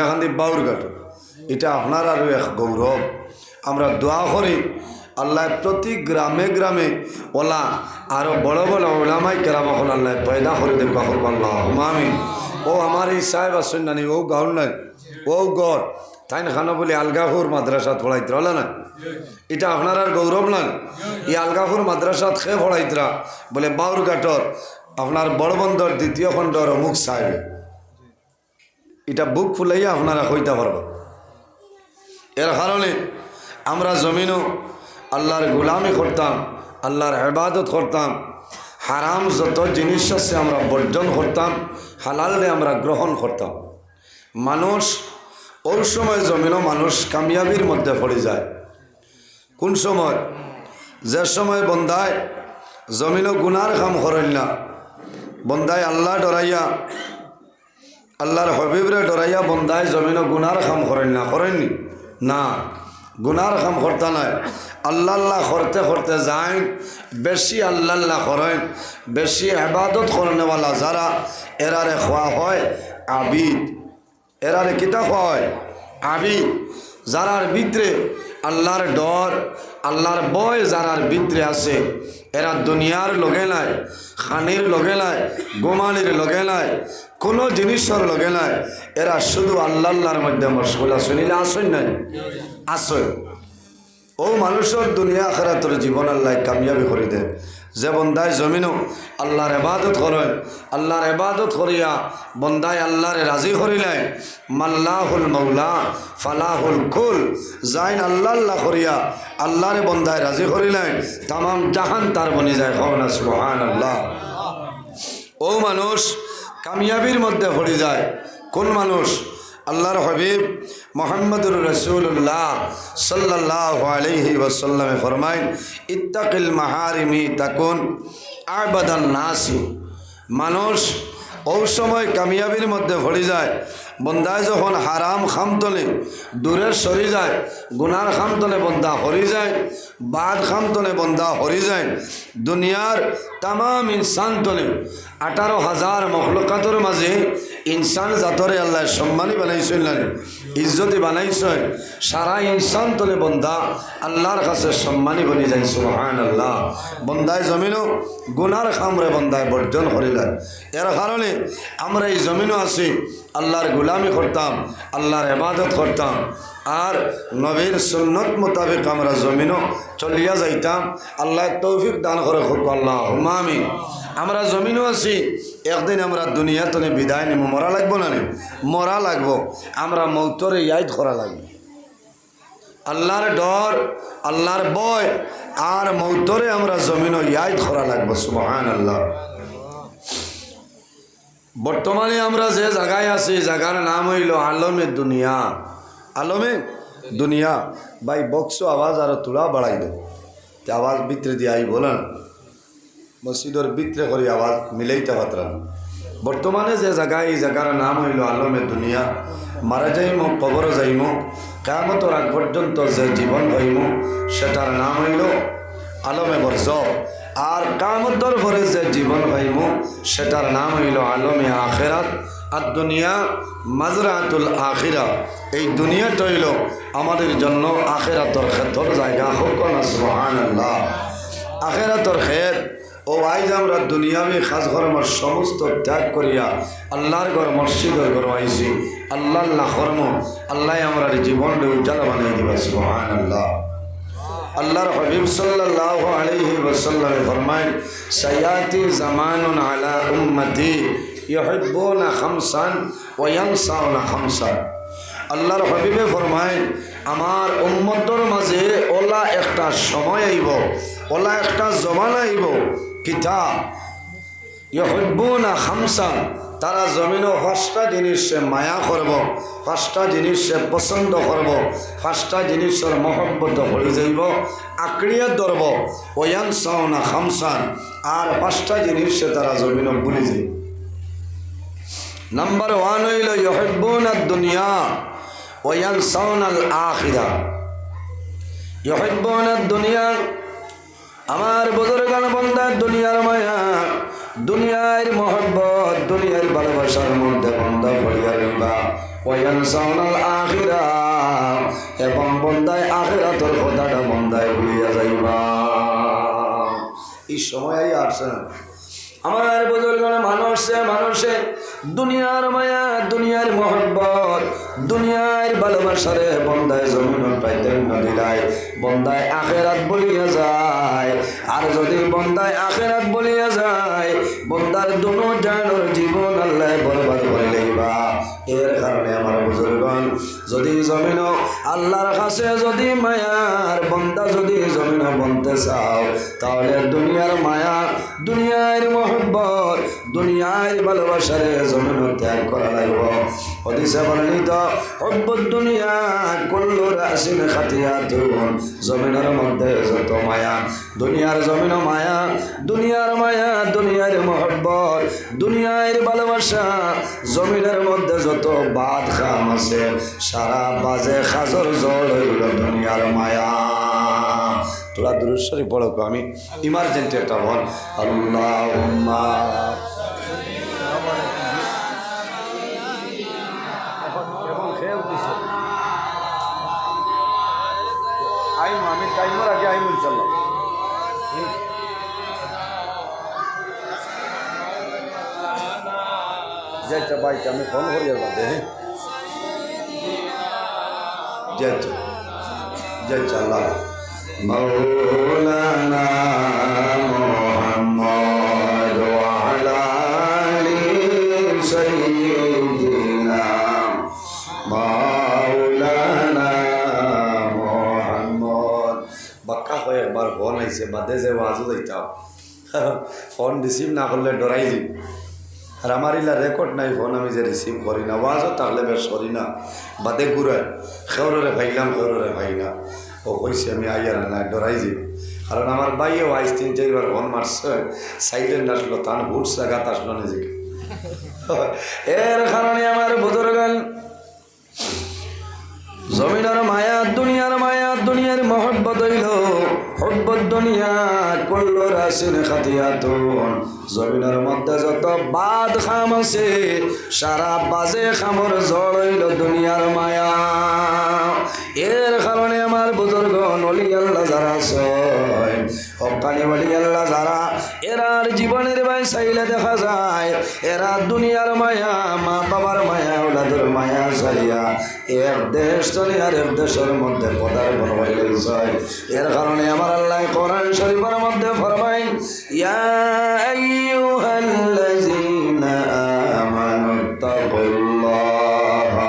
হাইলাকান্দি বাউরঘাট, এটা আপনার আরও এক গৌরব। আমরা দোয়া করি আল্লাহ প্রতি গ্রামে গ্রামে ওলা আরও বড় বড় ওলামাই কেরাম এখন আল্লাহ পয়দা করে দেব আল্লাহ আমিন। ও আমার এই সাহেব আসেন নানি, ও গাউন নাই, ও গড় তাই খানা বলি আলগাপুর মাদ্রাসাত পড়াইতে হল না, এটা আপনার আর গৌরব না। এই আলগাপুর মাদ্রাসাত খে পড়াইতরা বলে বাউরঘাটর আপনার বড় বন্দর দ্বিতীয় খণ্ডর অমুক সাহেব, এটা বুক ফুলাইয়া আপনারা হইতে পারব। এর কারণে আমরা জমিনও আল্লাহর গোলামি করতাম, আল্লাহর ইবাদত করতাম, হারাম যত জিনিস আছে আমরা বর্জন করতাম, হালালে আমরা গ্রহণ করতাম। মানুষ ওই সময় জমিনও মানুষ কামিয়াবির মধ্যে পড়ে যায়। কোন সময়? যে সময় বন্দায় জমিনও গুনার কাম করেন না, বন্দায় আল্লাহ ডরাইয়া আল্লাহর হবিবরে ডরাইয়া বন্দায় জমিনও গুনার কাম করেন না, করেননি না, গুনার কাম করতে নাই, আল্লাহ আল্লাহ করতে করতে যায় বেশি আল্লাহ আল্লাহ করেন, বেশি ইবাদত করেনওয়ালা যারা এরারে খোয়া হয় আবিদ। এরারে কিতা খোয়া হয়? আবিদ। যারার ভিতরে আল্লাহর ডর আল্লাহর ভয় যারার ভিতরে আছে, এরা দুনিয়ার লগে নাই, খানির লগে নাই, গোমানির লগে নাই, কোনো জিনিসের লগে নাই, এরা শুধু আল্লাহ আল্লাহর মধ্যে মশগুল। শুনিলে আসেন নাই? আসেন। ও মানুষের দুনিয়া আখিরাতের জীবন আল্লাহ কামিয়াবি করে দেয়। যে বন্দায় জমিনও আল্লাহর ইবাদত করেন, আল্লাহর ইবাদত করিয়া বন্দায় আল্লাহরে রাজি করিলেন, মাল্লাহুল মৌলা ফালাহুল কুল, যাইন আল্লাহ আল্লাহ করিয়া আল্লাহরে বন্দায় রাজি করিলেন, তামাম জাহান তার বনি যায়। খাওনা সুবহানাল্লাহ। ও মানুষ কামিয়াবির মধ্যে পড়ে যায়। কোন মানুষ? আল্লাহর হাবিব মুহাম্মদুর রাসূলুল্লাহ সাল্লাল্লাহু আলাইহি ওয়াসাল্লামে ফরমায়, ইত্তাকিল মাহারিমি তাকুন আবাদান নাসি। মানুষ ওই সময় কামিয়াবির মধ্যে পড়ে যায় বন্দায় যখন হারাম খামতলে দূরে সরি যায়, গুনার খামতলে বন্দা হরি যায়, বাদ খামতলে বন্দা হরি যায়। দুনিয়ার তাম ইনসান তলে 18,000 মখলুকাতের মাঝে ইনসান জাতরে আল্লাহ সম্মানী বানাইছেন না, ইজ্জতি বানাইছেন। সারা ইনসান তলে বন্দা আল্লাহর কাছে সম্মানী বনি যায়। সুবহানাল্লাহ। বন্দায় জমিনও গুনার খামরে বন্দায় বর্জন করিলেন। এর কারণে আমরা এই জমিনও আছি, আল্লাহর গোলামি করতাম, আল্লাহর ইবাদত করতাম, আর নবীর সুন্নত মোতাবেক আমরা জমিনও চলিয়া যাইতাম। আল্লাহ তৌফিক দান করে খুব আল্লাহুম্মা আমিন। আমরা জমিনও আছি, একদিন আমরা দুনিয়া তনে বিদায় নিব, মরা লাগবো না? মরা লাগবো। আমরা মৌতরে ইয়াদ করা লাগবে, আল্লাহর ডর আল্লাহর ভয় আর মৌতরে আমরা জমিনও ইয়াদ করা লাগবো। সুবহানাল্লাহ। বর্তমানে আমরা যে জায়গায় আছি, জায়গার নাম হইল আলমে দুনিয়া। আলমে দুনিয়া। ভাই বক্স আওয়াজ আরো তোলা বাড়াই দেব, আওয়াজ ভিতরে দিয়ে আই বলেন, মসজিদের ভিতরে করে আওয়াজ মিলাইতে পারতাম। বর্তমানে যে জায়গায়, এই জায়গার নাম হইল আলমে দুনিয়া। মারা যাইমো, কবর যাইমো, কিয়ামতের আগ পর্যন্ত যে জীবন হইমো সেটার নাম হইল আলমে বরজখ। আর কিয়ামতের পরে যে জীবন হইমো সেটার নাম হইল আলমে আখিরাত। আর দুনিয়া মাজরাতুল আখিরা। এই দুনিয়াটা হইল আমাদের জন্য আখিরাতের ক্ষেত্র জায়গা। হোক না সুবহানাল্লাহ। আখিরাতের ক্ষেত ও আইজ আমরা দুনিয়াবি খাস কর্মর সমস্ত ত্যাগ করিয়া আল্লাহর ঘর মসজিদের ঘর আইছি। আল্লাহ আল্লাহ কর্ম আল্লাহ আমরা জীবনকে উজ্জ্বল বানিয়ে দিবা। সুবহানাল্লাহ। আল্লাহর হাবিব সাল্লাল্লাহু আলাইহি ওয়াসাল্লাম ফরমায়, সায়াতি জামানুন আলা উম্মতি ইউহিব্বুনা খামসান ওয়া ইয়ানসাউনা খামসান। আল্লাহর হাবিবে ফরমায়, আমার উম্মতের মাঝে ওলা একটা সময় আইব, ওলা একটা জমানা আইব, কিতাব ইউহিব্বুনা খামসান, তারা জমিনও 5টা জিনিসে মায়া করব, 5টা জিনিসে পছন্দ করব, 5টা জিনিসের মহব্বত হয়ে যাইব, আঁকড়িয়া ধরব। ওয়ানসাউনা খামসান, আর 5টা জিনিসে তারা জমিনও ভুলে যাইব। নাম্বার 1 হইল ইউহিব্বুনা দুনিয়া ওয়ানসাউনাল আখিরা। ইউহিব্বুনা দুনিয়া, আমার বুজুর্গান বান্দা দুনিয়ার মায়া, দুনিয়ার মহব্বত, দুনিয়ার ভালোবাসার মধ্যে বান্দা পড়িয়া রইবা। ওয়ায়ানসাউনাল আখিরা, এবং বন্দায় আখিরাতের কথাটা বন্দায় ভুলিয়া যাইবা। এই সময় আসছে না আমার বুজুর্গরা, মানুষে দুনিয়ার মায়া, দুনিয়ার মহব্বত, দুনিয়ার ভালোবাসারে বন্দায় জমিন প্রাধান্য দিলায় বন্দায় আখেরাত বলিয়া যায়। আর যদি বন্দায় আখেরাত বলিয়া যায়, বন্দার দুনো জানোর জীবন আল্লাহ বরবাদ করে লইবা। এর কারণে আমার বুজুর্গণ, যদি জমিন আল্লাহর কাছে যদি মায়ার বন্দা যদি জমিন বনতে চাও, তাহলে দুনিয়ার মায়া, দুনিয়ার মহব্বত, দুনিয়ার ভালোবাসারে জমিন ত্যাগ করা লাগব। হাদিসে বর্ণিত, হুব্বুদ দুনিয়া কুল্লু রাসিন খাতিয়াতুন, জমিনের মধ্যে যত মায়া, দুনিয়ার জমিন মায়া, দুনিয়ার মায়া, দুনিয়ার মহব্বত, দুনিয়ার ভালোবাসা, জমিনের মধ্যে যত বাদ খাম আছে, সারা বাজে খাজর জল হইল দুনিয়ার মায়া। তোরা দুরূদ শরীফ পড়ো, আমি ইমার্জেন্সি একটা বল। আল্লাহুম্মা আমি টাইমের আগে আইম ইনশাল্লাহ। যাইছা বাইকে আমি ফোন করি আর বাদে। হ্যাঁ যাইছা যাইছা আল্লাহ মাওলানা মুহাম্মদ ওয়া আলা আলি সাইয়্যিদিনা মাওলানা মুহাম্মদ। বাক্কা হয়ে একবার ফোন আইছে, বাদে যে ওয়াজও যাইতাম, ফোন রিসিভ না করলে ডরাই দিই। আর আমার ইলা রেকর্ড নাই, ফোন আমি যে রিসিভ করি না, ওয়াজও তাহলে বেশ করি না, বাদে ঘুরায় খেউরে ভাইলাম, খেউরে ভাই না। ও কইছে আমি আইয়ার না, ডরাই যাই। কারণ আমার বাইও আইস 3-4 ফোন মারছে, সাইলেন্ট আসলো, তান হুট জায়গাত আসলো নিজেকে। এর কারণে আমার বুজুর্গান, জমিনের মায়া, দুনিয়ার মায়া, দুনিয়ার মহব্বত হইল হুব্বুদ দুনিয়া কুল্লু রাসিন খাতিয়াতুন, জমিনের মধ্যে যত বাদ খাম আছে, সারা বাজে খামর জল হইল দুনিয়ার মায়া। এর কারণে আমার বুজুর্গণ, ওলি আল্লাহ যারা আছে, হক্কানি ওলি আল্লাহ যারা, এরার জীবনের ভাই চাইলে দেখা যায় এরা দুনিয়ার মায়া, মা বাবার মায়া, ওলাদের মায়া চাইয়া এক দেশ চলে আর এক দেশের মধ্যে পদার্পণ হয়ে গেছে। এর কারণে আমার আল্লাহ কোরআন শরীফের মধ্যে ফরমায়, ইয়া আইয়ুহাল্লাযীনা আমানু তাকুল্লাহা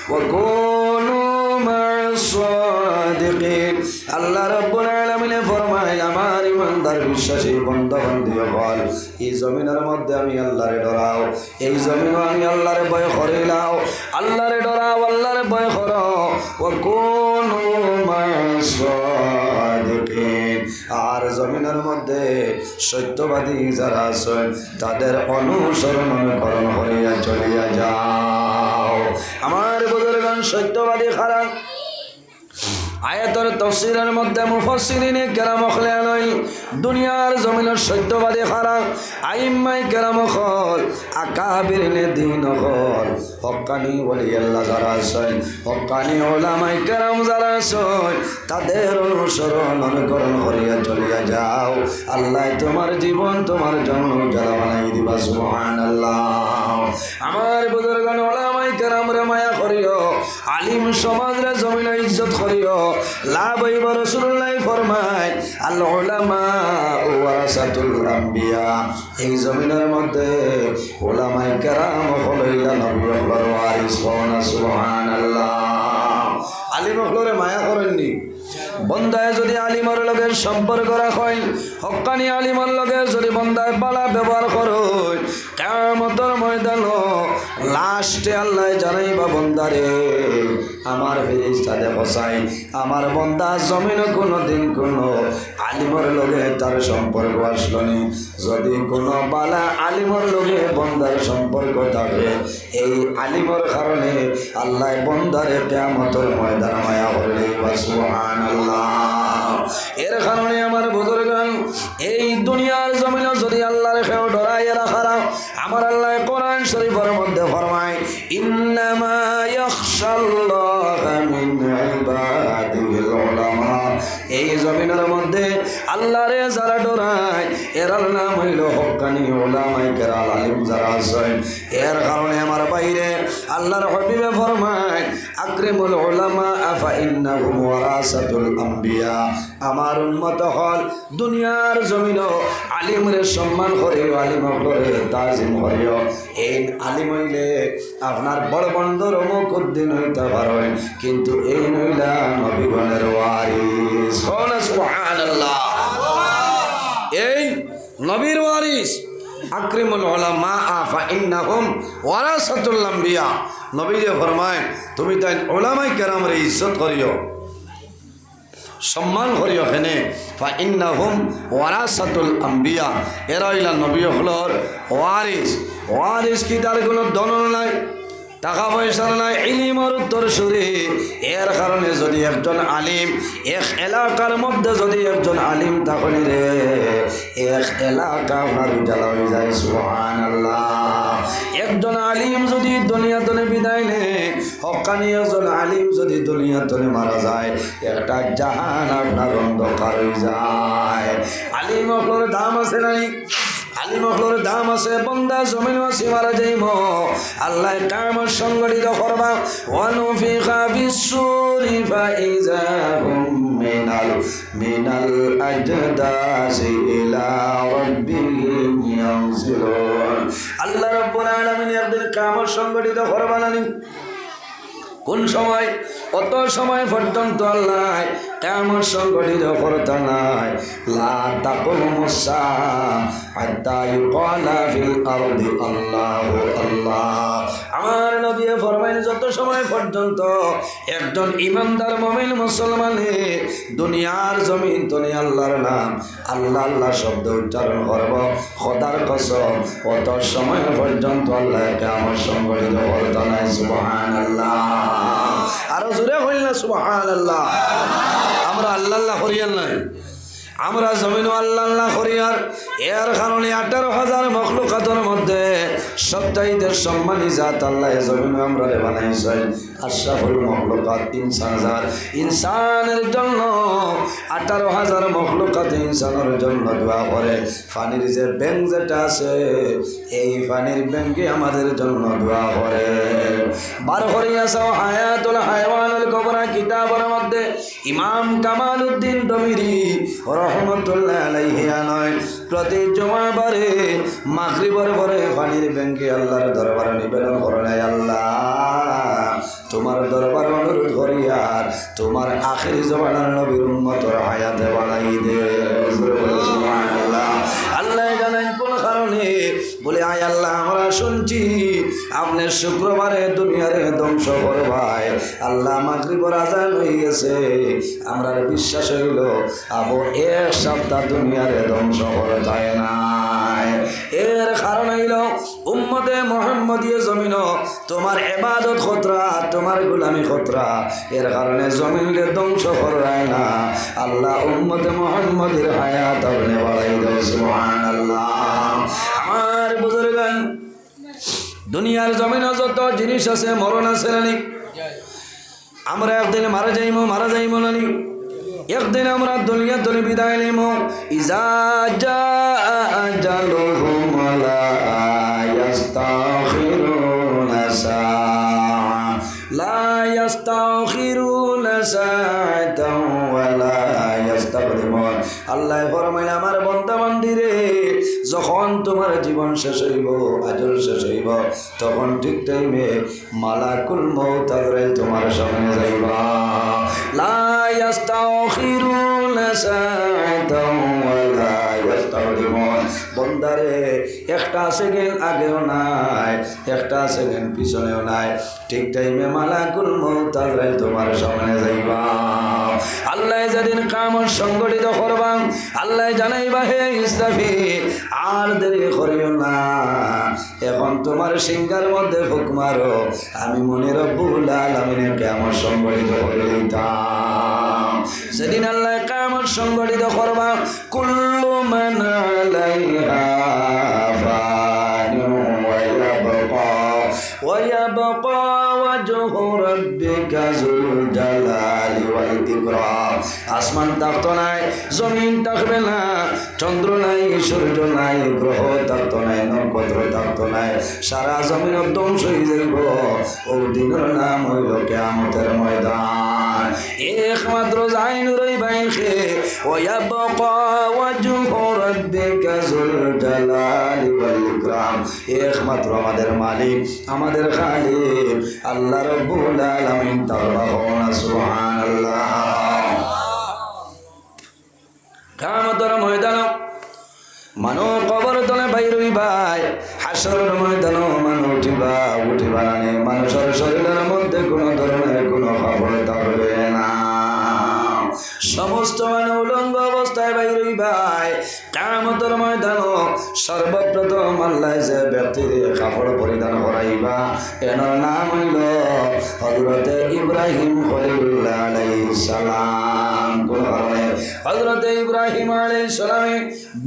ওয়া কুনু মা'আস সাদিকিন। আল্লাহ রাব্বুল আলামিন ফরমায়, আমার ইমানদার বিশ্বাসী বান্দা-বান্দী হল, এই জমিনের মধ্যে আমি আল্লাহরে ডরাও, এই জমিনও আমি আল্লাহরে ভয় করিলাও, আল্লাহরে ডরাও, আল্লাহরে ভয় করো। ওয়া কুনু মা'আস সাদিকিন, আর জমিনের মধ্যে সত্যবাদী যারা আছেন তাদের অনুসরণ অনুকরণ করিয়া চলিয়া যাও। আমার বুজুর্গান, সত্যবাদী খারাপ আয়াতের তাফসীরের মধ্যে মুফাসসিরিনে কেরাম খলেন, দুনিয়ার জমিনের সত্যবাদী খারাপ আইম্মাই কেরাম খল, আকাবিরিনে দিন খল, হক্কানি ওলি আল্লাহ যারা আছেন, হক্কানি ওলামাই কেরাম যারা আছেন, তাদের অনুসরণ অনুকরণ করিয়া চলিয়া যাও। আল্লাহ তোমার জীবন তোমার জন্য যারা বানাই দিবা। সুবহানাল্লাহ। আমার বুজুর্গান, ওলামাই কেরাম রে মায়া করিও, আলিম সমাজ রে জমিনে ইজ্জত করিও। লাভ হইব, রাসূলুল্লাহ ফরমায়, আল উলামা ওয়ারাসাতুল আম্বিয়া, এই জমিনের মধ্যে উলামায়ে কেরাম হইলা নবী হওয়ার ওয়ারিস। সুবহানাল্লাহ। আলিম হলরে মায়া করেননি। বন্দায় যদি আলিমর লগে সম্পর্ক রাখেন, হক্কানি আলিমর লগে যদি বন্দায় বালা ব্যবহার করেন, কিয়ামতের ময়দান লাস্টে আল্লাহ জানাইবা, বন্দারে আমার ফেরেশতা দেখছাই, আমার বন্দা জমিনে কোনোদিন কোনো আলিমর লগে তার সম্পর্ক আসলো নি। যদি কোনো বালা আলিমর লগে বন্দার সম্পর্ক থাকে, এই আলিমর কারণে আল্লাহ বন্দারে কিয়ামতের ময়দান মায়া করে দিবা। সুবহানাল্লাহ। এর কারণে আমার বুজুর্গান, এই দুনিয়ার জমিনে যদি আল্লাহর খেয়ে ডরাইয়া রাখা, আমার আল্লাহ কোরআন শরীফের মধ্যে ফরমায়, ইন্নামা ইয়াখশাল্লাহা মিন ইবাদিহিল উলামা। এই জমিনের মধ্যে আল্লাহরে যারা ডরায় এর নাম হইল হক্কানি উলামায়ে কেরাম, আলিম যারা আছেন। এর কারণে আমার বাইরে আল্লাহর হাবিবে ফরমায় আকরিমুল উলামা আফা ইন্নাহুম ওয়ারাসাতুল আম্বিয়া। আমার উম্মত হল দুনিয়ার জমিনও আলিমরে সম্মান করে, আলিম করে তাজিম করিও। এই আলিম হইলে আপনার বড় বন্দর মুকুদ্দিন হইতে পারেন, কিন্তু এই নইলা নবীগণের ওয়ারিস। সুবহানাল্লাহ। এই নবীর ওয়ারিস আকরিমুল উলামা ফা ইন্নাহুম ওয়ারাসাতুল আম্বিয়া। নবী যে ফরমায় তুমি তাই উলামায়ে কেরামের ইজ্জত করিও, সম্মান করিও। এখানে ফা ইন্নাহুম ওয়ারাসাতুল আম্বিয়া, এরা হইলা নবী হলর ওয়ারিস। ওয়ারিস কি তার কোনো দনন নাই, টাকা পয়সা নাই, ইলমের উত্তরসূরি। এর কারণে যদি একজন আলিম এক এলাকার মধ্যে যদি একজন আলিম তখন রে এক এলাকা আপনার উজালা হয়ে যায়। সুবহানাল্লাহ। একজন আলিম যদি দুনিয়াতে বিদায় নেয়, হক্কানি একজন আলিম যদি দুনিয়াতে মারা যায়, একটা জাহান আপনার অন্ধকার হয়ে যায়। আলিম আপনার দাম আছে নাই? আলিম হলোর দাম আছে। বন্দা জমিন আছে মারা যাইব, আল্লাহ কিয়ামত সংগঠিত করবা। ওয়ানুফিখা ফিস-সূরি ফাইযা হুম মিনাল আজদাসি ইলা রাব্বিহিম ইয়ানসিলুন। আল্লাহ রাব্বুল আলামিন একদিন কিয়ামত সংগঠিত করবেন। কোন সময়? অত সময় পর্যন্ত আল্লাহ কিয়ামত সংগঠিত করতে নাই। লা তাকুমুস সাআ হাত্তা ইউকালা ফিল আরদি আল্লাহু আল্লাহ। আমার নবী ফরমাইন যত সময় পর্যন্ত একজন ইমানদার মুমিন মুসলমানে দুনিয়ার জমিন তনে আল্লাহর নাম আল্লাহ আল্লাহ শব্দ উচ্চারণ করব, খোদার কসম অত সময় পর্যন্ত আল্লাহ কিয়ামত সংগঠিত করতে নাই। সুবহানাল্লাহ। আরো জোরে হইল না সুবহানাল্লাহ। আমরা আল্লাহ আল্লাহ করিয়ার নাই, আমরা জমিন আল্লাহ আল্লাহ করিয়ার। এর কারণে 18,000 মখলুকাতের মধ্যে সবচাইতে সম্মানী জাত আল্লাহ জমিন আমরা বানাইছেন। আশরাফুল মখলুকাত ইনসান জাত। ইনসানের জন্য 18,000 মখলুকাত ইনসানের জন্য দোয়া করে। পানির যে ব্যাংক যেটা আছে, এই পানির ব্যাংকে আমাদের জন্য দোয়া করে। বার করিয়াছাও হায়াতুল হায়ওয়ানুল কুবরা কিতাবের মধ্যে ইমাম কামালউদ্দিন দমিরি রহমতুল্লাহ আলাইহি আনয় প্রতি জুমাবারে মাগরিবের পরে পানির ব্যাংকে আল্লাহর দরবারে নিবেদন করেন, আল্লাহ তোমার দরবার অনুরোধ করিয়ার তোমার আখিরি জমানার নবীর উম্মতের হায়াতে বাড়াই দে। সুবহানাল্লাহ। আল্লাহ জানেন কোন কারণে, বলে আয় আল্লাহ আমরা শুনছি আপনি শুক্রবারে দুনিয়ারে ধ্বংস করবাই। আল্লাহ মাগরিবের আজান হয়ে গেছে, আমরা বিশ্বাস হইল আবু এক সপ্তাহ দুনিয়ারে ধ্বংস করে যায় নাই। এর কারণ হইল উম্মতে মুহাম্মদীয় জমিন তোমার ইবাদত খতরা, তোমার গোলামি খতরা। এর কারণে জমিনকে ধ্বংস করায় না। আল্লাহ উম্মতে মুহাম্মদের হায়াত আপনি বাড়াই দাও। সুবহানাল্লাহ। আমার বুজুর্গান, দুনিয়ার জমিনে যত জিনিস আছে মরণ আছে নানি, আমরা একদিন মারা যাইব নানি, একদিন আমরা দুনিয়া তলে বিদায় নিব। ইজা জাআ আজালুহুম লা ইস্তাখিরুনা সাআ লা ইস্তাখিরুনা সাআতাও ওয়া লা ইস্তাকদিমুন। আল্লাহ ফরমাইলেন আমার বান্দা বান্দিরে, যখন তোমার জীবন শেষ হইব, আজল শেষ হইব, তখন ঠিক টাইমে মালাকুল মউত আজরাইল তোমার সামনে যাইবা। লা ইস্তাখিরুনা সাআতাও ওয়া লা ইস্তাকদিমুন। বান্দারে একটা সেকেন্ড আগেও নাই, একটা সেকেন্ড পিছনেও নাই, ঠিক টাইমে মালাকুল মউত আজরাইল তোমার সামনে যাইবা। আল্লাহ যেদিন কিয়ামত সংগঠিত করবা, আল্লাহ জানাইবা হে ইসরাফিল আর দেরি করিও না, এখন তোমার সিংহার মধ্যে ফুক মারো, আমি মনে রব্বুল আলামিনের কিয়ামত সংগঠিত করে দিতাম। সেদিন আল্লাহ কিয়ামত সংগঠিত করবা। কুল্লু মান আলাইহা ফান ওয়া ইয়াবকা ওয়াজহু রাব্বিকা যুল জালালি ওয়াল ইকরাম। আসমান থাকতো নাই, জমিন থাকবে না, চন্দ্র নাই, সূর্য নাই, গ্রহ থাকতো নাই, নক্ষত্র থাকতো নাই, সারা জমিন ধ্বংস হয়ে যাইব। ও দিনের নাম হইল কিয়ামতের ময়দান। একমাত্র জাইনুরই বাইখে ওয়ায়াবকা ওয়াজহু রাব্বিকা যুল জালালি ওয়াল ইকরাম। একমাত্র আমাদের মালিক, আমাদের খালিক আল্লাহ রাব্বুল আলামিন। তাআলা সুবহানাল্লাহ। কিয়ামতের ময়দান মানু কবর তলে বাইর হইবাই, হাসরের ময়দান মানু উঠিবা না, মানুষের শরীরের মধ্যে কোনো ধরনের কোনো খবর থাকবে না। সমস্ত মানুষ উলঙ্গ অবস্থায় বাইর হইবাই। কিয়ামতের ময়দান সর্বপ্রথম আল্লাহ যে ব্যক্তির কাপড় পরিধান করাইবা, এনার নাম হইল হযরতে ইব্রাহিম খলিলুল্লাহ আলাইহিস সালাম। কোন কারণে হযরতে ইব্রাহিম আলাইহিস সালামে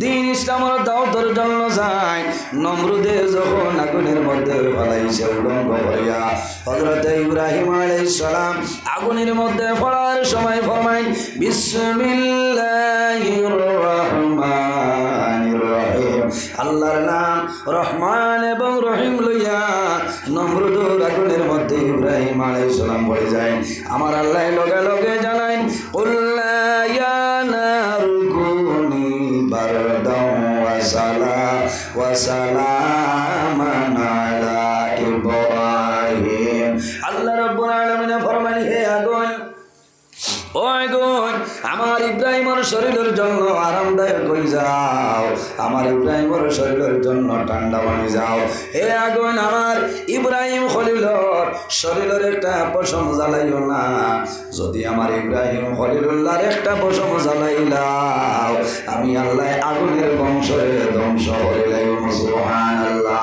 দ্বীন ইসলামের দাওয়াতের জন্য যায়। নমরুদে যখন আগুনের মধ্যে ফেলাইছে উলঙ্গ করিয়া, হযরতে ইব্রাহিম আলাইহিস সালাম আগুনের মধ্যে পড়ার সময় ফরমায় বিসমিল্লাহির রহমানির রহিম। আল্লাহর নাম রহমান এবং রহিম লইয়া নমরুদের আগুনের মধ্যে ইব্রাহিম আলাইহিস সালাম পড়ে যায়। আমার আল্লাহ লগে লগে জানাই কুল্লা ইয়া নারু কুনি বারদাও ওয়া সালামান আলা ইব্রাহিম। আল্লাহ রাব্বুল আলামিন ফরমান, হে আগুন, ও আগুন, আমার ইব্রাহিমের শরীরের জন্য আরামদায়ক হয়ে যাও, আমার ইব্রাহিমের শরীরের জন্য ঠান্ডা বানিয়ে যাও। হে আগুন, আমার ইব্রাহিম খলিলর শরীরের একটা পশম জ্বালাইও না। যদি আমার ইব্রাহিম খলিলুল্লাহর একটা পশম জ্বালাইলাও, আমি আল্লাহ আগুনের বংশে ধ্বংস করিলাম। সুবহানাল্লাহ।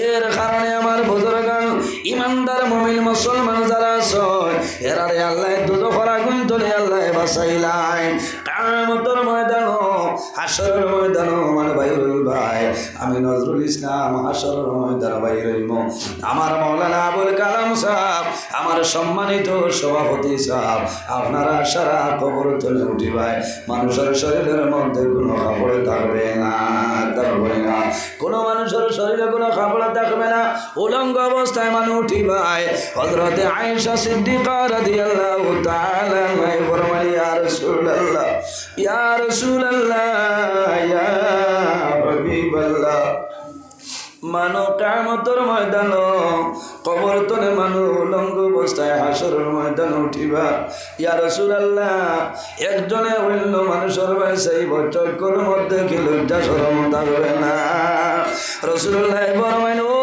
এর কারণে আমার বুজুর্গান ইমানদার মুমিন মুসলমান যারা আছে, এরারে আল্লাহ দুজখের আগুন থেকে আল্লাহ বাঁচাইলাই। কিয়ামতের ময়দান, হাসরের ময়দান আমার বাইর হইবাই। আমি নজরুল ইসলাম হাসরের ময়দান বাইর হইব। আমার মাওলানা আবুল কালাম সাহেব, আমার সম্মানিত সভাপতি সাহেব, আপনারা সারা কবর তুলে উঠিবাই। মানুষের শরীরের মধ্যে কোনো কাপড় থাকবে না, থাকবে না, কোনো মানুষের শরীরে কোনো কাপড় থাকবে না। উলঙ্গ অবস্থায় মানুষ উঠিবাই। হযরতে আয়েশা সিদ্দিকা রাদিয়াল্লাহু তাআলা ফরমান, ইয়া রাসূলুল্লাহ, ইয়া রাসূলুল্লাহ, ইয়া হাবিবাল্লাহ, মানো কিয়ামতের ময়দান কবর তলে মানু উলঙ্গ অবস্থায় হাসরের ময়দান উঠিবা। ইয়া রাসূলুল্লাহ, একজনে অন্য মানুষের বাসাইব, চক্কর মধ্যে কি লজ্জা শরম থাকবে না? রাসূলুল্লাহ ফরমাইন, ও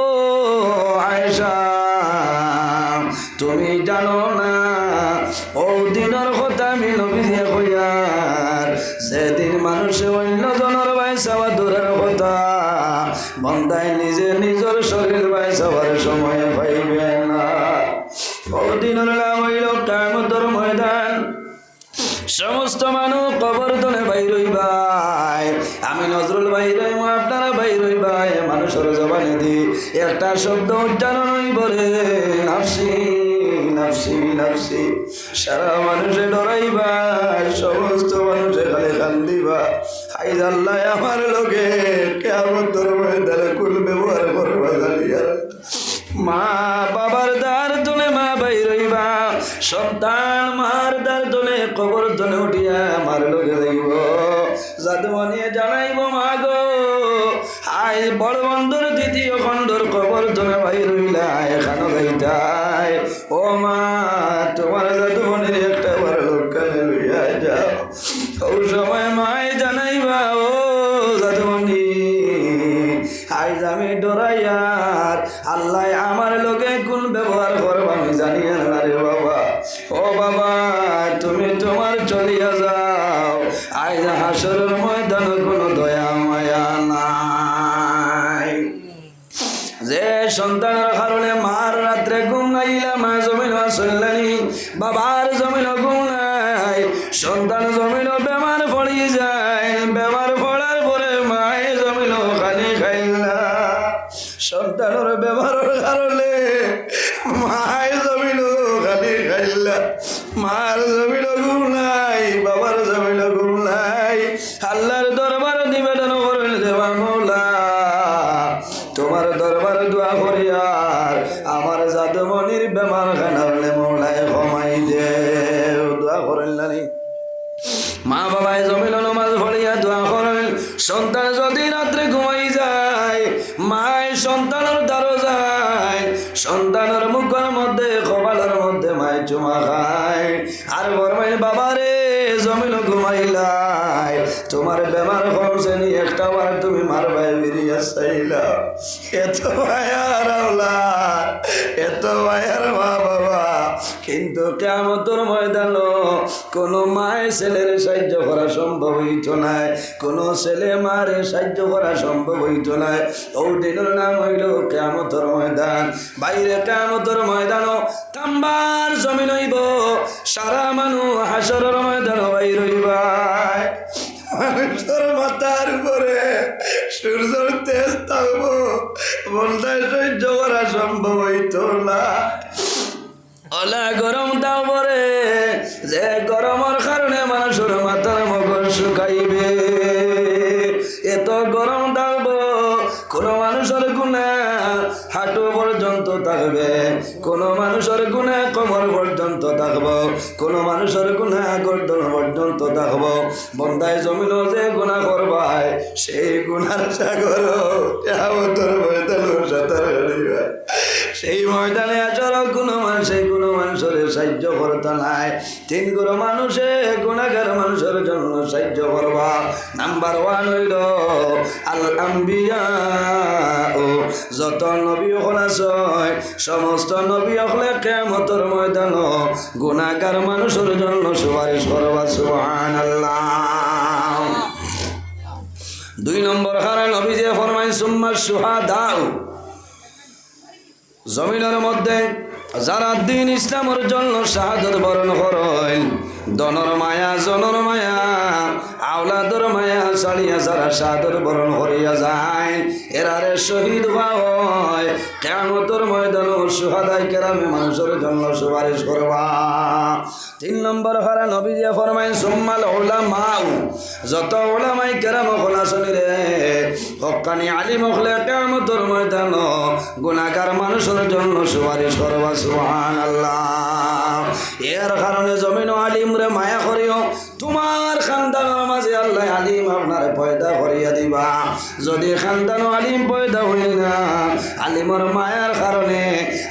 আয়েশা, তুমি জানো না ও দিনের কথা আমি নবীজি কইয়ার, সেদিন মানুষে অন্য জনের বাইসাবা দূরের কথা, বন্দায় নিজে নিজের শরীর বাইসাবার সময় পাইবে না। ও দিনের নাম হইল কিয়ামতের ময়দান। সমস্ত মানুষ কবর তলে বাইর হইবাই। আমি নজরুল বাইর হইব, আপনারা বাইর হইবাই। মানুষের জবানে দি একটা শব্দ উচ্চারণ হইব রে, নাফসি নাফসি নাফসি। সারা মানুষে ডরাইবা, সমস্ত মানুষে খালি কান্দিবা, হাই আল্লাহ আমার লোকে কিয়ামতের ময়দানে কুল ব্যবহার করবা জানিয়া। মা বাবার দ্বার তলে মা বাইর হইবা, সন্তান মার দ্বার তলে কবর তলে উঠিয়া মার লোকে যাইব। জাদুমণিয়ে জানাইব, মা গো, আই বড় বন্ধুর দ্বিতীয় খণ্ডর কবর তলে বাইর হইলা, এখানো যাইতাই। ও মা, তোমার জাদুমণির একটা বড় লোক কানে লইয়া যাও। ও সময় মাই জানাইবা, ও জাদুমণি, আজ আমি ডরাইয়ার আল্লাহ আমার লোকে কোন ব্যবহার করব আমি জানি না রে বাবা। ও বাবা, তুমি তোমার চলিয়া যাও, আজ হাসরের ময়দান কোনো দয়া মায়া নাই। যে সন্তানের কারণে মার রাত্রে ঘুম নাইলা, মা জমিন চললানি, বাবার জমিন ঘুম নাই, সন্তান জমিন বেমার পড়ি যায়, বেমার পড়ার পরে মায়ে জমিন খালি খাইলা। সন্তানের বেমারের কারণে মা মার জমিল ঘুম নাই, বাবার জমিল ঘুম নাই। আল্লাহর দরবার নিবেদন করেন দেবা মৌলা, তোমার দরবার দোয়া করি আর আমার জাদুমনির বেমার খানারলে মৌলায় ক্ষমাই দে। দোয়া করেন নানি মা বাবায় জমিল নমাজ পড়িয়া দোয়া করেন। সন্তান যদি রাত্রে ঘুমাই যায়, মায় সন্তানের দ্বারো যায়, সন্তানের মুখের মধ্যে কপালের মধ্যে মায় চুমা খায় আর বরমাই বাবারে জমিল ঘুমাইলাই, তোমার বেমার কমছে নি একটা বার তুমি মারবাই বেরিয়ে চাইলা। এত মায়ার আওলাদ, এত মায়ার মা বাবা, কিন্তু কিয়ামতের ময়দান কোনো মায়ের ছেলের সাহায্য করা সম্ভব হইত নাই, কোনো ছেলে মারে সাহায্য করা সম্ভব হইত নাই। ও দিনের নাম হইল কিয়ামতের ময়দান। বাইরে কিয়ামতের ময়দান তাম্বার জমিন হইব, সারা মানুষ হাসরের ময়দান বাইর হইবাই। মানুষের মাথার উপরে সূর্যের তেজ থাকবো, বন্ধায় সহ্য করা সম্ভব হইত না। ওলা গরম দাও বরে, যে গরমের কারণে মানুষের মাথার মগজ শুকাইবে। এত গরম দাও, কোন মানুষের গুণা হাঁটু পর্যন্ত থাকবে, কোন মানুষের গুণা কোমর পর্যন্ত থাকব, কোন মানুষের গুণা গর্দন পর্যন্ত থাকব। বন্দায় জমিল যে গুণা করবাই, সেই গুণার সাগর কিয়ামতের ময়দানে সাঁতার কাটিবে। সেই ময়দানে আচর কোনো মানুষে কোনো মানুষের সাহায্য করতে নাই। তিন গুণ মানুষে গুণাগার মানুষের জন্য সাহায্য করবা। নাম্বার 1 হইল আল আম্বিয়া, যত নবী হল আছে সমস্ত নবী হলে কিয়ামতের ময়দান গুণাগার মানুষের জন্য সুপারিশ করবা। সুবহানাল্লাহ। 2 নম্বর হারা নবী যে ফরমাই সুম্মা শুহাদা, জমিনের মধ্যে যারা দিন ইসলামের জন্য শাহাদত বরণ করেন, দনর মায়া জনর মায়া আওলাদর মায়া ছাড়িয়া যারা শাহাদত বরণ করিয়া যায়, এরারে শহীদ হয়। কিয়ামতের ময়দানে শুহাদায়ে কেরামে মানুষের জন্য সুপারিশ করবা। 3 নম্বর হারা নবী যে ফরমায় সুম্মাল উলামা, যত উলামাই কেরাম হল আসনি রে হক্কানি আলিম হলে কিয়ামতের ময়দানে গুনাহগার মানুষের জন্য সুপারিশ করবা। সুবহানাল্লাহ। এর কারণে জমিন আলিম রে মায়া করিও, তোমার খানদানের মাঝে আল্লাহ আলিম আপনারে পয়দা করিয়া দিবা। যদি খানদান আলিম পয়দা হই না, আলিমর মায়ার কারণে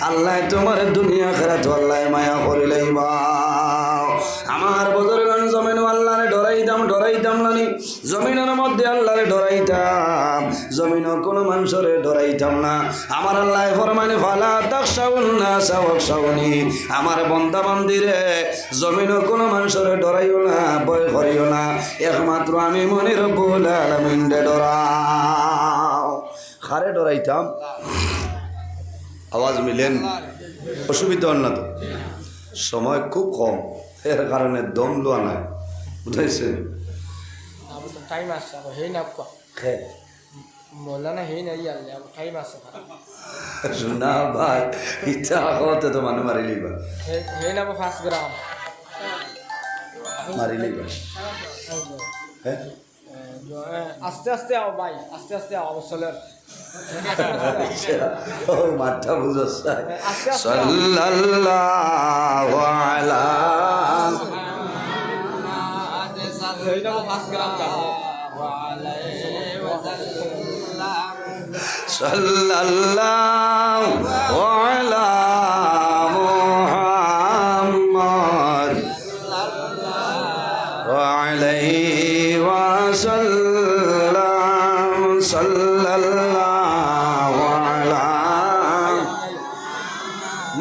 আল্লাহ তোমার দুনিয়া খেরাত আল্লাহ মায়া করি লইবা। আমার বুজুর্গান জমিন আল্লাহরে ডরাইতাম নানি, জমিনের মধ্যে আল্লাহরে ডরাইতাম, জমিন কোনো মানুষের ডরাইতাম না। আমার আল্লাহ ফরমানে ফালা তাখশাউন নাস ওয়াখশাউনি, আমার বান্দা বান্দিরে জমিন কোনো মানুষের ডরাইও না, ভয় করিও না, একমাত্র আমি মনির রব্বুল আলামিন রে ডরাও। খারে ডরাইতাম, আওয়াজ মিলেন, অসুবিধা হল না তো? সময় খুব কম, এর কারণে দম লোয়া নাই, বুঝাইছেন? টাইম আছে হেই না মৌলানা হেই নাই টাইম আছে না ভাই, ইচ্ছা হতে তো মানে মারি লিবা, হেই না 5 গ্রাম মারি লিবা। হ্যাঁ আস্তে আস্তে আও ভাই, আস্তে আস্তে আও চলের ও মাথা বুঝছ। সাল্লাল্লাহু আলা হেই না 5 গ্রাম সাল্লাল্লাহু আলা মুহাম্মদ ওয়া আলাইহি ওয়াসাল্লাম। সাল্লাল্লাহু আলা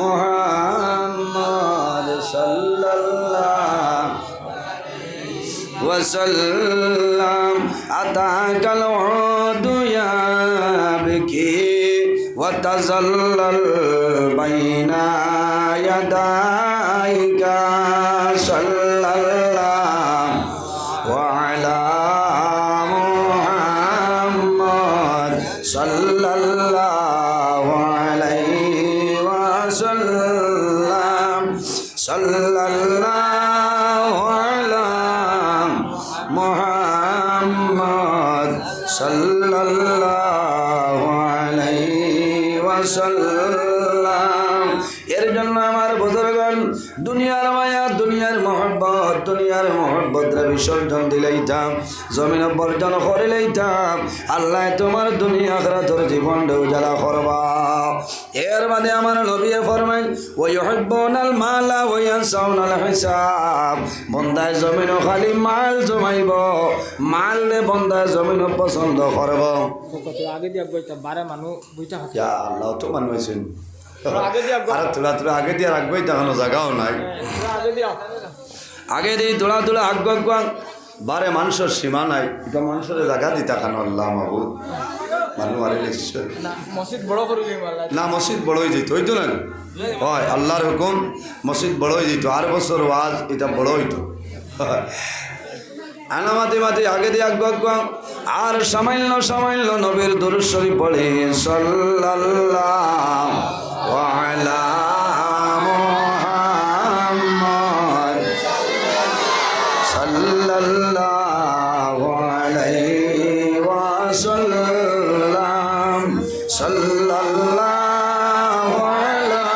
মুহাম্মদ সাল্লাল্লাহু ওয়াসাল্লাম। আতাকাল উদু ইয়াবকি ওয়া তাযাল্লাল বাইনা ইয়াদাইকা। সাল্লাল্লাহু আলা মুহাম্মদ সাল্লাল্লাহু আলাইহি ওয়াসাল্লাম। সাল্লাল্লাহু আলা মুহাম্মদ সাল্লাল্লাহু আলাইহি ওয়াসাল্লাম। এর জন্য আমার বুজুর্গগণ দুনিয়ার মায়া, দুনিয়ার মহব্বতরে বিসর্জন দিলেইতাম, জমিন বর্জন করিলেইতাম। আল্লাহ তোমার দুনিয়া আখিরাতের জীবনটা উজালা করবা। এর বাদে আমার নবী ফরমায় ওয়া ইউহিব্বুনাল মালা ওয়া ইয়ানসাউনাল হিসাব। বন্দায় জমিন খালি মাল জমাইব, মাল রে বন্দায় জমিন পছন্দ করব। কত আগে দিয়া বইতা বারে মানুষ বইতা হাতে ইয়া আল্লাহ তো মানুষেন আগে দিয়া আর তোলা আগে দিয়ে রাখবই তখনও জায়গাও নাই। আগে দিয়া আগে দিয়ে তোলা আগুয়া বারে মানুষের সীমা নাই, এটা মানুষের জায়গা দিতা খান আল্লাহ মাহবুদ মানুষ মারে নিশ্চয় না মসজিদ বড় করে দিই আল্লাহ না মসজিদ বড় হয়ে যেত হইতো না হয় আল্লাহর হুকুম মসজিদ বড় হয়ে যেত আর বছর ওয়াজ এটা বড় হইতো আনামাতে মাতে আগে দিয়ে আগুয়া আর সামান্য নবীর দুরূদ শরীফ পড়ে সাল্লাল্লাহু আলা মুহাম্মদ সাল্লাল্লাহু আলাইহি ওয়াসাল্লাম সাল্লাল্লাহু আলা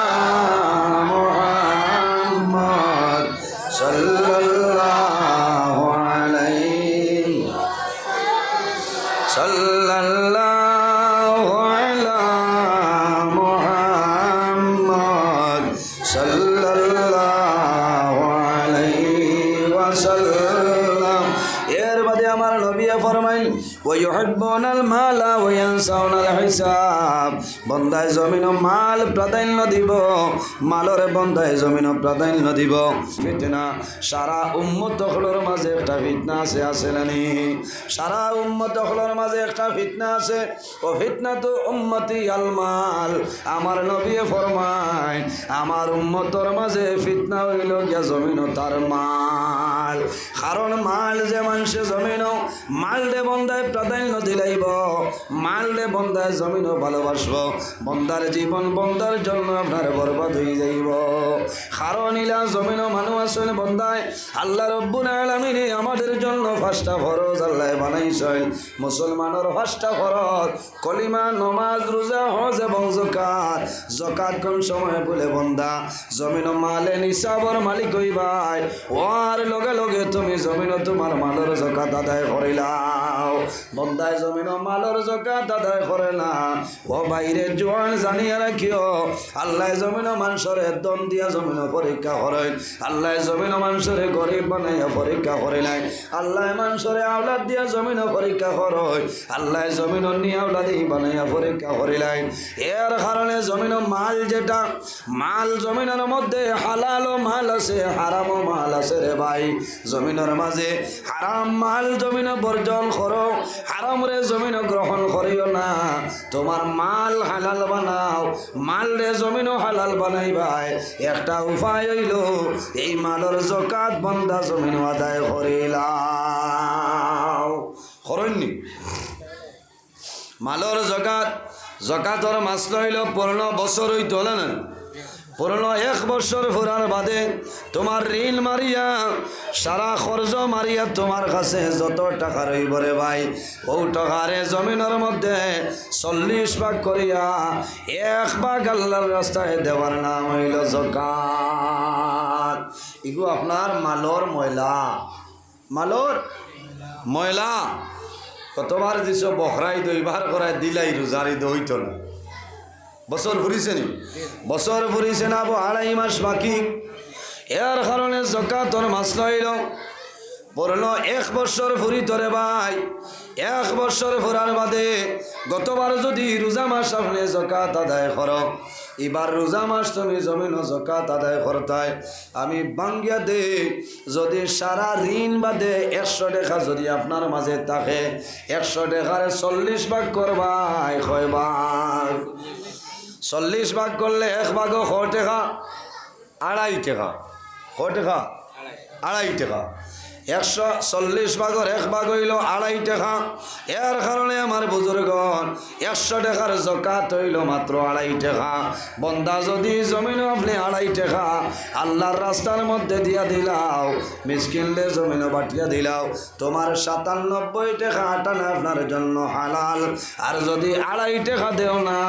মুহাম্মদ সাল্লাল্লাহু আলাইহি সাল্লাল্লাহু আলা মুহাম্মদ সাল্লাল্লাহু আলাইহি ওয়াসাল্লাম। এর বাদে আমার নবী ফরমাইল ওয়া ইউহিব্বুনাল মালা ওয়া ইয়ানসাউনাল হিসাব। বন্দায় জমিন মাল প্রাধান্য দিব, মালর বন্দায় জমিন প্রাধান্য দিব। ফিতনা সারা উম্মত হলোর মাঝে একটা ফিতনা আছে নানি? সারা উম্মত হলোর মাঝে একটা ফিতনা আছে। ও ফিতনা তো উম্মতি আল মাল। আমার নবী ফরমায় আমার উম্মতর মাঝে ফিতনা হইল গিয়া জমিন তার মাল। কারণ মাল যে মানুষে জমিন মাল দে বন্দায় প্রাধান্য দিলাইব, মাল দে বন্দায় জমিন ভালোবাসব, বন্দার জীবন বন্দার জন্য আপনার বরবাদ হয়ে যাইব। কারণ ইলা জমিন মানুষ আসেন বন্দায় আল্লাহ রব্বুল আলামিন আমাদের জন্য পাঁচটা ফরজ আল্লাহ বানাইছেন। মুসলমানের পাঁচটা ফরজ কলিমা, নমাজ, রোজা, হজ এবং যাকাত। যাকাত কোন সময় বলে বন্দা জমিন মালে নিসাবর মালিক হইবাই, ওর লগে লগে তুমি জমিন তোমার মালের যাকাত আদায় করিলাও। বন্দায় জমিন মালের যাকাত আদায় করে না। ও বাইরে জোয়ান জানিয়া রাখিও আল্লাহ জমিন মানুষের দম দিয়া জমিন পরীক্ষা করেন। আল্লাহ জমিন মানুষের গরিব বানাইয়া পরীক্ষা করে নাই। আল্লাহ মানুষের আওলাদ দিয়া জমিন পরীক্ষা করয়। আল্লাহ জমিন নিয়ে আওলাদি বানাইয়া পরীক্ষা করিলেন। এর কারণে জমিন মাল যেটা মাল জমিনের মধ্যে হালালও মাল আছে, হারামও মাল আছে রে ভাই। জমিনের মাঝে হারাম মাল জমিন বর্জন করো, হারাম রে জমিন গ্রহণ করিও না। তোমার মাল হালাল বানাও, মাল রে জমিনও হালাল বানাইবাই। একটা উপায় হইল এই মালের যাকাত বন্দা জমিন আদায় করিলাও। করণনি মালের যাকাতর মাসলা হইল পূর্ণ বছর হইতো না, পূর্ণ 1 বছর ফুরার বাদে তোমার ঋণ মারিয়া সারা খরচ মারিয়া তোমার কাছে যত টাকা রইব রে ভাই, ও টাকারে জমিনের মধ্যে 40 ভাগ করিয়া 1 ভাগ আল্লাহর রাস্তায় দেওয়ার নাম হইল যাকাত। এগু আপনার মালর ময়লা কতবার দিছ বখরাই 2 বার করাই দিলাই রোজারি হইত না। বছর ফুরিছে নি? বছর ফুরিছে না, 2.5 মাস বাকি। এর কারণে যাকাতর মাসলা হইল পূর্ণ 1 বছর ফুরি ধরে ভাই। 1 বছর ফুরার বাদে গতবার যদি রোজা মাস আপনি যাকাত আদায় করো, এবার রোজা মাস তুমি জমিন যাকাত আদায় করতাই। আমি বাঙ্গিয়া দে যদি সারা ঋণ বাদে 100 টাকা যদি আপনার মাঝে থাকে, 100 টাকার 40 ভাগ করবাই। কয় ভাগ? 40 ভাগ করলে 1 ভাগ 100 টাকা, 2.5 টাকা। 100 টাকা 2.5 টাকা। 140 ভাগের 1 ভাগ হইল 2.5 টাকা। এর কারণে আমার বুজুর্গণ 100 টাকার যাকাত হইল মাত্র 2.5 টাকা। বন্দা যদি জমিন আপনি 2.5 টাকা আল্লাহর রাস্তার মধ্যে দিয়া দিলাও, মিসকিনলে জমিন বাটিয়া দিলাও, তোমার 97 টাকা আটানা আপনার জন্য হালাল। আর যদি 2.5 টাকা দেও না,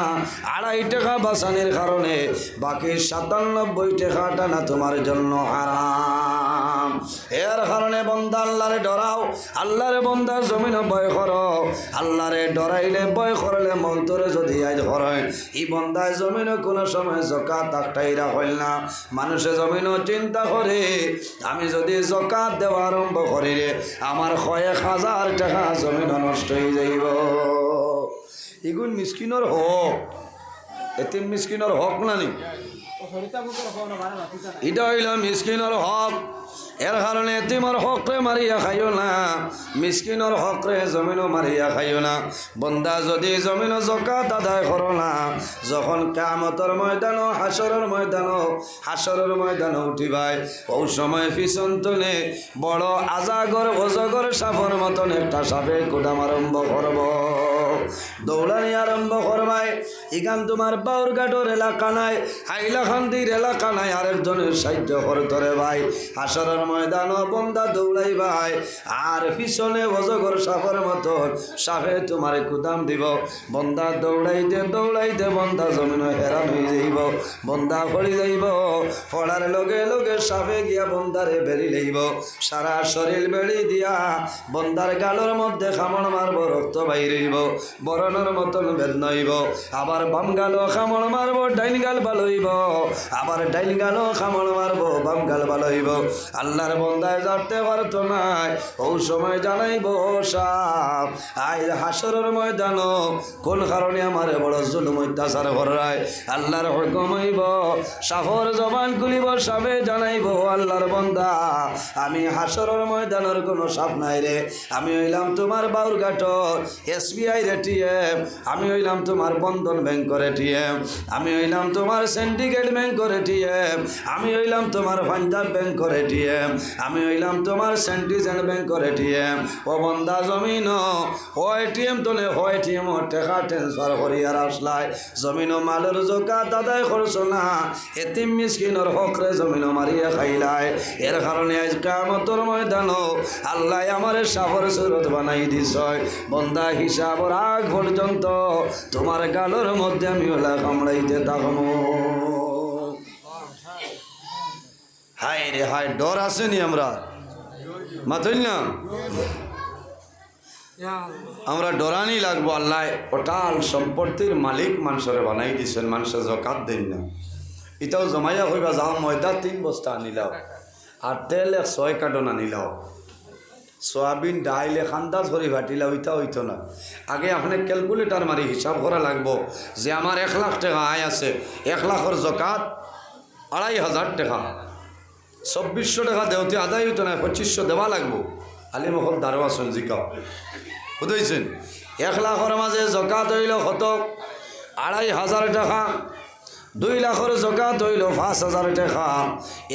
2.5 টাকা বাঁচানোর কারণে বাকি 97 টাকা আটানা তোমার জন্য হারাম। এর কারণে বন্দা আল্লাহরে ডরাও, আল্লাহরে বন্দা জমিন ভয় করো। আল্লাহরে ডরাইলে ভয় করলে মন্তরে যদি আজ হয় এই বন্দায় জমিন কোনো সময় যাকাত আটকাইরা হইল না। মানুষে জমিনও চিন্তা করে আমি যদি যাকাত দেওয়া আরম্ভ করি রে আমার 1,000 টাকা জমিন নষ্ট হয়ে যাইব। এগুন মিসকিনের হক, এতিম মিসকিনের হক নানি, এটা হইল মিসকিনের হক। এর কারণে এতিমর হকরে মারিয়া খাইও না, মিসকিনের হকরে জমিনও মারিয়া খাইও না। বন্দা যদি জমিন যাকাত আদায় করো না, যখন কিয়ামতের ময়দানও হাসরের ময়দানও উঠিবাই, ওই সময় পিছন তুলে বড় আজাগর অজগর সাপের মতন একটা সাপে কুদাম আরম্ভ করব, দৌড়ানি আরম্ভ করবাই। ইগান তোমার বাউরঘাটর এলাকা নাই, হাইলাকান্দির এলাকা নাই, আরেকজনের সাহায্য করতে ভাই। হাসরের ময়দান বন্দা দৌড়াই ভাই, আর পিছনে অজগর সাপের মতন সাপে তোমার কুদাম দিব। বন্দা দৌড়াইতে দৌড়াইতে বন্দা জমিন হেরান হয়ে যাইব, বন্দা পড়ি যাইব। পড়ার লগে লগে সাপে গিয়া বন্দারে বেরি লইব, সারা শরীর বেড়ি দিয়া বন্দার গালের মধ্যে খামড় মারব, রক্ত বাইর হইব, বরণের মতন বেদনা হইব। আবার বাম গালও খামড় মারব, ডাইন গাল ভালো হইব, আবার ডাইন গালও খামড় মারব, বাম গাল ভালো হইব। আল্লাহর বন্দায় যাতে পারতো নাই, ও সময় জানাইব সাপ আই হাসরের ময়দান কোন কারণে আমার বড় জুলুম অত্যাচার করায়। আল্লাহর হুকুম হইব, সাপর জবান খুলিব, সাপে জানাইব আল্লাহর বন্দা আমি হাসরের ময়দানের কোনো সাপ নাই রে, আমি হইলাম তোমার বাউরঘাটর SBI ATM, আমি হইলাম তোমার বন্ধন ব্যাংকের ATM, আমি হইলাম তোমার সিন্ডিকেট ব্যাংকের ATM, আমি হইলাম তোমার পাঞ্জাব ব্যাংকের ATM, আমি হইলাম তোমার সেন্টিজেন্ট ব্যাংকের ATM। ও বন্দা জমিন ও ATM তোলে ও ATM ও টাকা ট্রান্সফার করিয়ার আসলাই, জমিন মালের যাকাত আদায় করছো না, এতিম মিসকিনের হকরে জমিন মারিয়া খাইলাই। এর কারণে আজ কিয়ামতের ময়দান আল্লাহ আমারে সাপের সুরত বানাই দিছ। বন্দা হিসাবর আগ পর্যন্ত তোমার গালের মধ্যে আমি ওলা কামড়াইতে থাকবো। হায় রে হায়, ডর আসেনি আমরা মাথইল না, আমরা ডরানি লাগবো। আল্লাহ ওটাল সম্পত্তির মালিক মানুষের বানাই দিছেন, মানুষের যাকাত দেন না। এটাও জমাইয়া হইবা যাও, ময়দা 3 বস্তা আনিলাও, আর তেল 6 কার্টন আনিলাও, সোয়াবিন ডাইলে খান্দাজ করে ভাটিলা, ওইটা হইতো না। আগে আপনি ক্যালকুলেটার মারি হিসাব করা লাগবো যে আমার 1 লাখ টাকা আয় আছে, 1 লাখের যাকাত 2,500 টাকা, 2,400 টাকা দেওতে আদায় হইতো না, 2,500 দেওয়া লাগবো। আলিমহল দারোয়া শুন জিকাও বুঝেছেন। 1 লাখের মাঝে যাকাত হইল কত? 2,500 টাকা। 2 লাখের যাকাত হইল 5,000 টাকা।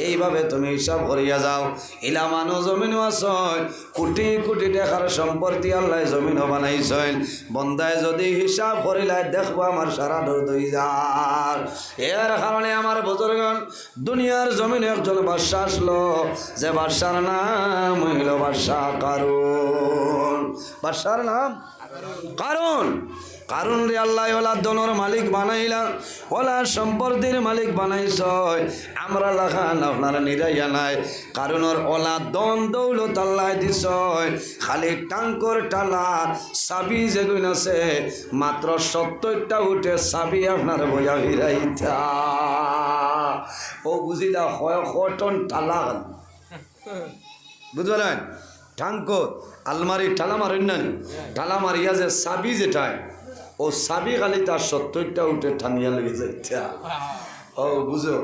এইভাবে তুমি হিসাব করিয়া যাও। ইলা মানুষ জমিনও আসয়, কোটি কোটি টাকার সম্পত্তি আল্লাহ জমিনও বানাইছেন। বন্দায় যদি হিসাব করিলাই দেখবো আমার সারা দৌড় 2,000। এর কারণে আমার বুজুর্গণ দুনিয়ার জমিনে একজন বাদশা আসলো, যে বাদশার নাম হইল বাদশাহ কারুন। বাদশার নাম কারুন। কারণ রে আল্লাহ ওলা দনের মালিক বানাইলা, ওলা সম্পত্তির মালিক বানাইছ। আমরা লাখান আপনারা নিরাইয়া নাই, কারণের ওলা দন দৌলত আল্লাহ দিছ। খালি টাঙ্কর টালা চাবি যেগুন আছে মাত্র 70টা উঠে চাবি আপনার বইয়া ফিরাইতা। ও বুঝিলা হয় কটন টালা বুঝলেন? টাঙ্কর আলমারি টালা মারেন না, টালা মারিয়া যে চাবি যেটায় ও চাবি খালি তার 70টা উঠে ঠানিয়া লেগে যাইতা। ও বুঝো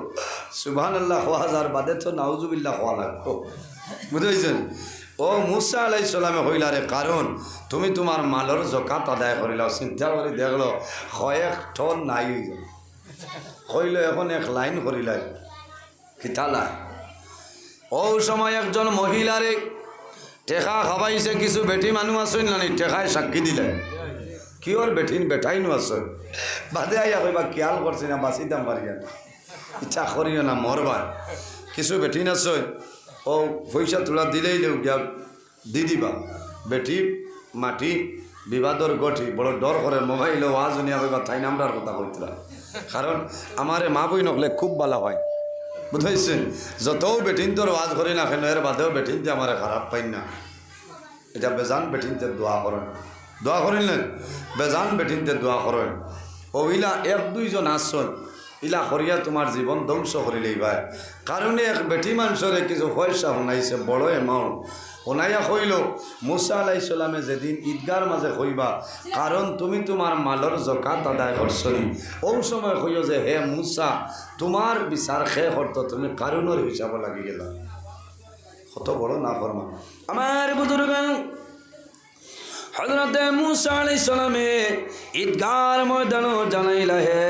সুবহানাল্লাহ হাজার বাদে তো নাউজুবিল্লাহ হওয়া লাগবো, বুঝেছেন? ও মুসা আলাইহিস সালামে হইলা রে কারণ তুমি তোমার মালের যাকাত আদায় করিলাও, চিন্তা করে দেখলো 1 টন নাই হইল, এখন 1 লাইন করিলাই কিতালা। ও সময় একজন মহিলারে টেকা খাবাইছে কিছু বেটি মানুষ আসেন না টেকায় সাক্ষী দিলে কি ওর বেঠিন বেঠাইনো আছে বাদে আইয়া কইবা খেয়াল করছি না বাঁচিতাম পারি না ইচ্ছা করিও না মরবার কিছু বেঠিন আছে ও পয়সা তোলা দিলেই দেও গিয়া দি দিবা বেটি মাটি বিবাদর গঠি বড় ডর করে মোবাইল ওয়াজ নিয়া কইবা তাই নামরার কথা কইতরা কারণ আমারে মা বই নকলে খুব ভালো হয় বুঝাইছেন যতও বেঠিন তোর ওয়াজ করি না কেন এর বাদেও বেঠিনতে আমার খারাপ পাই না এটা বেজান বেঠিনতে দোয়া করেন দোয়া করিলেন বেজান বেঠিনতে দোয়া করেন ও ইলা এক দুইজন আসন ইলা করিয়া তোমার জীবন ধ্বংস করিলেই ভাই কারণে এক বেটি মানুষরে কিছু পয়সা শুনাইছে বড় এমাউন্ট শুনাইয়া কইল মুসা আলাইহিস সালামে যেদিন ঈদগার মাঝে কইবা কারণ তুমি তোমার মালর জকাত আদায় করছনি ও সময় কইও যে হে মুসা তোমার বিচার খেয়ে করতো তুমি কারণের হিসাব লাগি গেলা কত বড় না ফরমান আমার বুজুর্গ হযরত মুসা আলাইহিস সালামে ঈদগার ময়দানও জানাইলা হে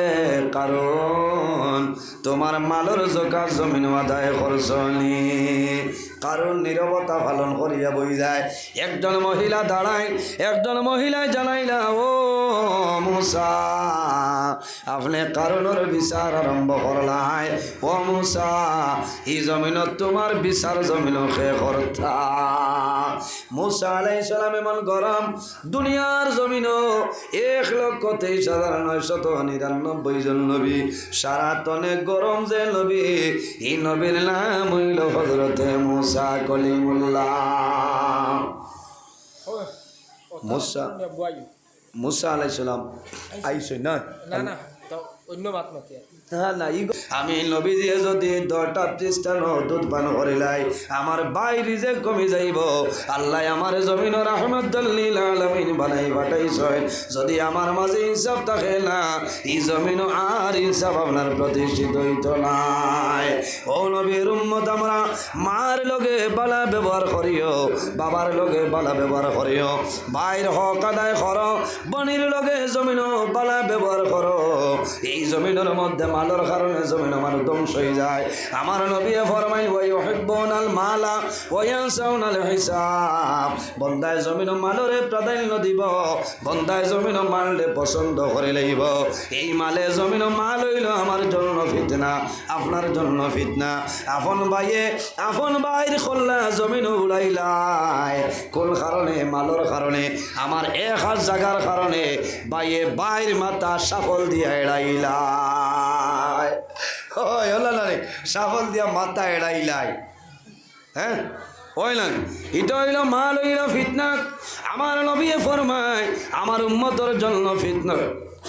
কারণ তোমার মালর যাকাত জমিন আদায় করছনি কারণ নীরবতা পালন করিয়া বই যায় একজন মহিলা দাঁড়ায় একজন মহিলায় জানাইলা ও মুসা আপনি কারণের বিচার আরম্ভ করলাই ও মুসা এই জমিনত তোমার বিচার জমিন খে করতা মুসা আলাইহিস সালাম এমন গরম দুনিয়ার জমিন 1,23,999 জন নবী সারা তনে গরম যে নবী এই নবীর নাম হইল হযরতে মুসা কলিমুল্লাহ মুসা মুসা আলাইহিস সালাম আইছে না না তো অন্য মাত মাতি আমি নবী দিয়ে যদি 10টা পৃষ্ঠা দুধ পান করিলাই আমার বাইরে যে কমে যাইব আল্লাহ আমার জমিন রাহমাতুল লিল আলামিন বানাই পাঠাইছেন যদি আমার মাঝে ইনসাফ থাকে না এই জমিন আর ইনসাফ আপনার প্রতিষ্ঠিত হইত নাই ও নবীর উম্মত আমরা মার লগে বালা ব্যবহার করিও বাবার লগে বালা ব্যবহার করিও ভাইর হক আদায় করো বনির লগে জমিন বালা ব্যবহার করো এই জমিনের মধ্যে মালের কারণে জমিন আমার ধ্বংস হয়ে যায় আমার নবী ফরমাইল ওয়া ইউহিব্বুনাল মালা ওয়া ইয়ানসাউনাল হিসাব বন্দায় জমিন মালরে প্রাধান্য দিব বন্দায় জমিন মালরে পছন্দ করে লইব এই মালে জমিন মাল হইল আমার জন্য ফিতনা আপনার জন্য ফিতনা আপন ভাইয়ের খোল্লা জমিন উড়াইলাই কোন কারণে মালর কারণে আমার 1,000 জায়গার কারণে বাইর মাথা সাফল দিয়া এড়াইলাই হলো না রে সাফল দিয়া মাথা এড়াইলাই হ্যাঁ ওই না এটা হইল মাল হইল ফিতনা আমার নবী ফরমায় আমার উম্মতের জন্য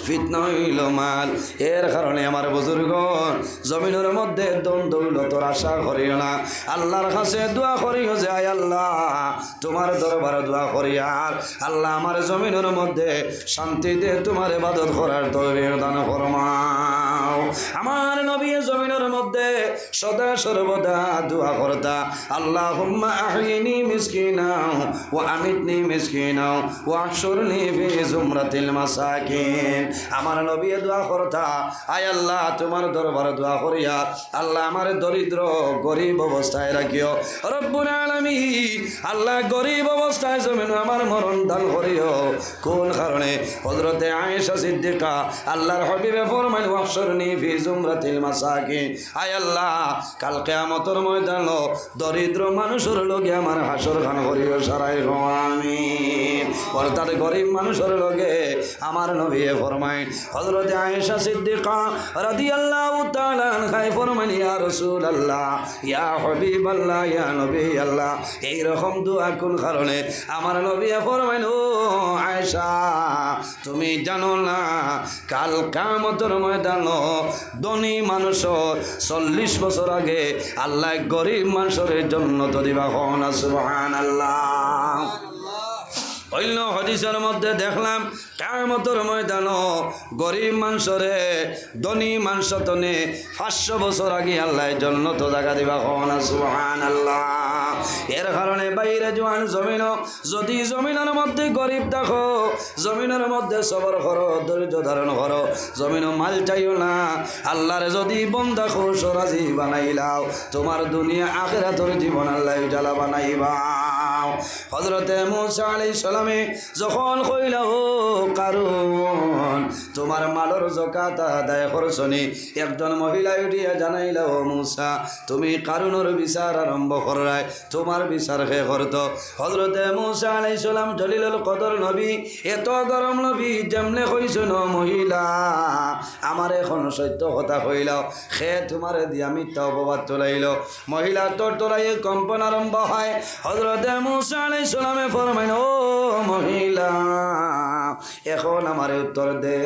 ফিতনা হইল মাল এর কারণে আমার বুজুর্গ জমিনের মধ্যে দৌলতর আশা করিও না আল্লাহর কাছে দোয়া করিও যে আয় আল্লাহ তোমার দরবারে দোয়া করি আর আল্লাহ আমার জমিনের মধ্যে শান্তি দে তোমার ইবাদত করার তৌফিক দান ফরমাও আমার নবী জমিনের মধ্যে সদা সর্বদা দোয়া করতা আল্লাহুম্মা আহিনি মিসকিনা ওয়া আমিতনি মিসকিনা ওয়া আহশুরনি ফি জুমরাতিল মাসাকিন আমার নবী দোয়া করতা আয় আল্লাহ তোমার দরবারে দোয়া করিয়া আল্লাহ আমার দরিদ্র গরিব অবস্থায় রাখিও রব্বুল আলামিন আল্লাহ গরিব অবস্থায় জমিন আমার মরণ দান করিও কোন কারণে হযরতে আয়েশা সিদ্দিকা আল্লাহর হাবিবে ফরমাইল ওয়াহশুরনি ফি জুমরাতিল মাসাকিন আয় আল্লাহ কাল কিয়ামতের ময়দানে দরিদ্র মানুষের লগে আমার হাসর খান করিও সারাই আমিন অর্থাৎ গরিব মানুষের লগে আমার নবী ফরমাইন হযরতে আয়েশা সিদ্দিকা রাদিয়াল্লাহু তাআলা আনহা ফরমাইন ইয়া রাসূলুল্লাহ ইয়া হাবিবাল্লাহ ইয়া নবী আল্লাহ এই রকম দোয়া কোন কারণে আমার নবী ফরমাইন ও আয়েশা তুমি জানো না কাল কিয়ামতের ময়দানে ধনী মানুষ 40 বছর আগে আল্লাহ গরিব মানুষের জান্নাত দিবা কোন সুবহানাল্লাহ অন্য হাদিসের মধ্যে দেখলাম কিয়ামতের ময়দানে গরিব মানুষরে ধনী মানুষ তনে 500 বছর আগে আল্লাহ জান্নাত জায়গা দিবা কোন সুবহানাল্লাহ এর কারণে বাইরে জওয়ান জমিন যদি জমিনের মধ্যে গরিব দেখো জমিনের মধ্যে সবর করো ধৈর্য ধারণ করো জমিন মাল চাইও না আল্লাহরে যদি বন্দা খুশ রাজি বানাইলাও তোমার দুনিয়া আখিরাতের জীবন আল্লাহ উজালা বানাইবা বানাও। হযরতে মূসা আলাইহিস সালামে যখন কইল ও কারুন তোমার মালর যাকাত আদায় করছনি, একজন মহিলা উঠিয়া জানাইল ও মূসা তুমি কারুনের বিচার আরম্ভ করায়, তোমার বিচার হে করত। হযরতে মূসা আলাইহিস সালাম জলিলুল কদর নবী, এত গরম নবী, যেমনে কইছেন মহিলা আমার এখন সত্য কথা কইলাও, সে তোমার দিয়া মিথ্যা অপবাদ চলাইল। মহিলা তোর তোরাইয়ে কম্পন আরম্ভ হয়। হযরতে মূসা আলাইহিস সালামে ফরমাইল ও মহিলা এখন আমার উত্তর দে,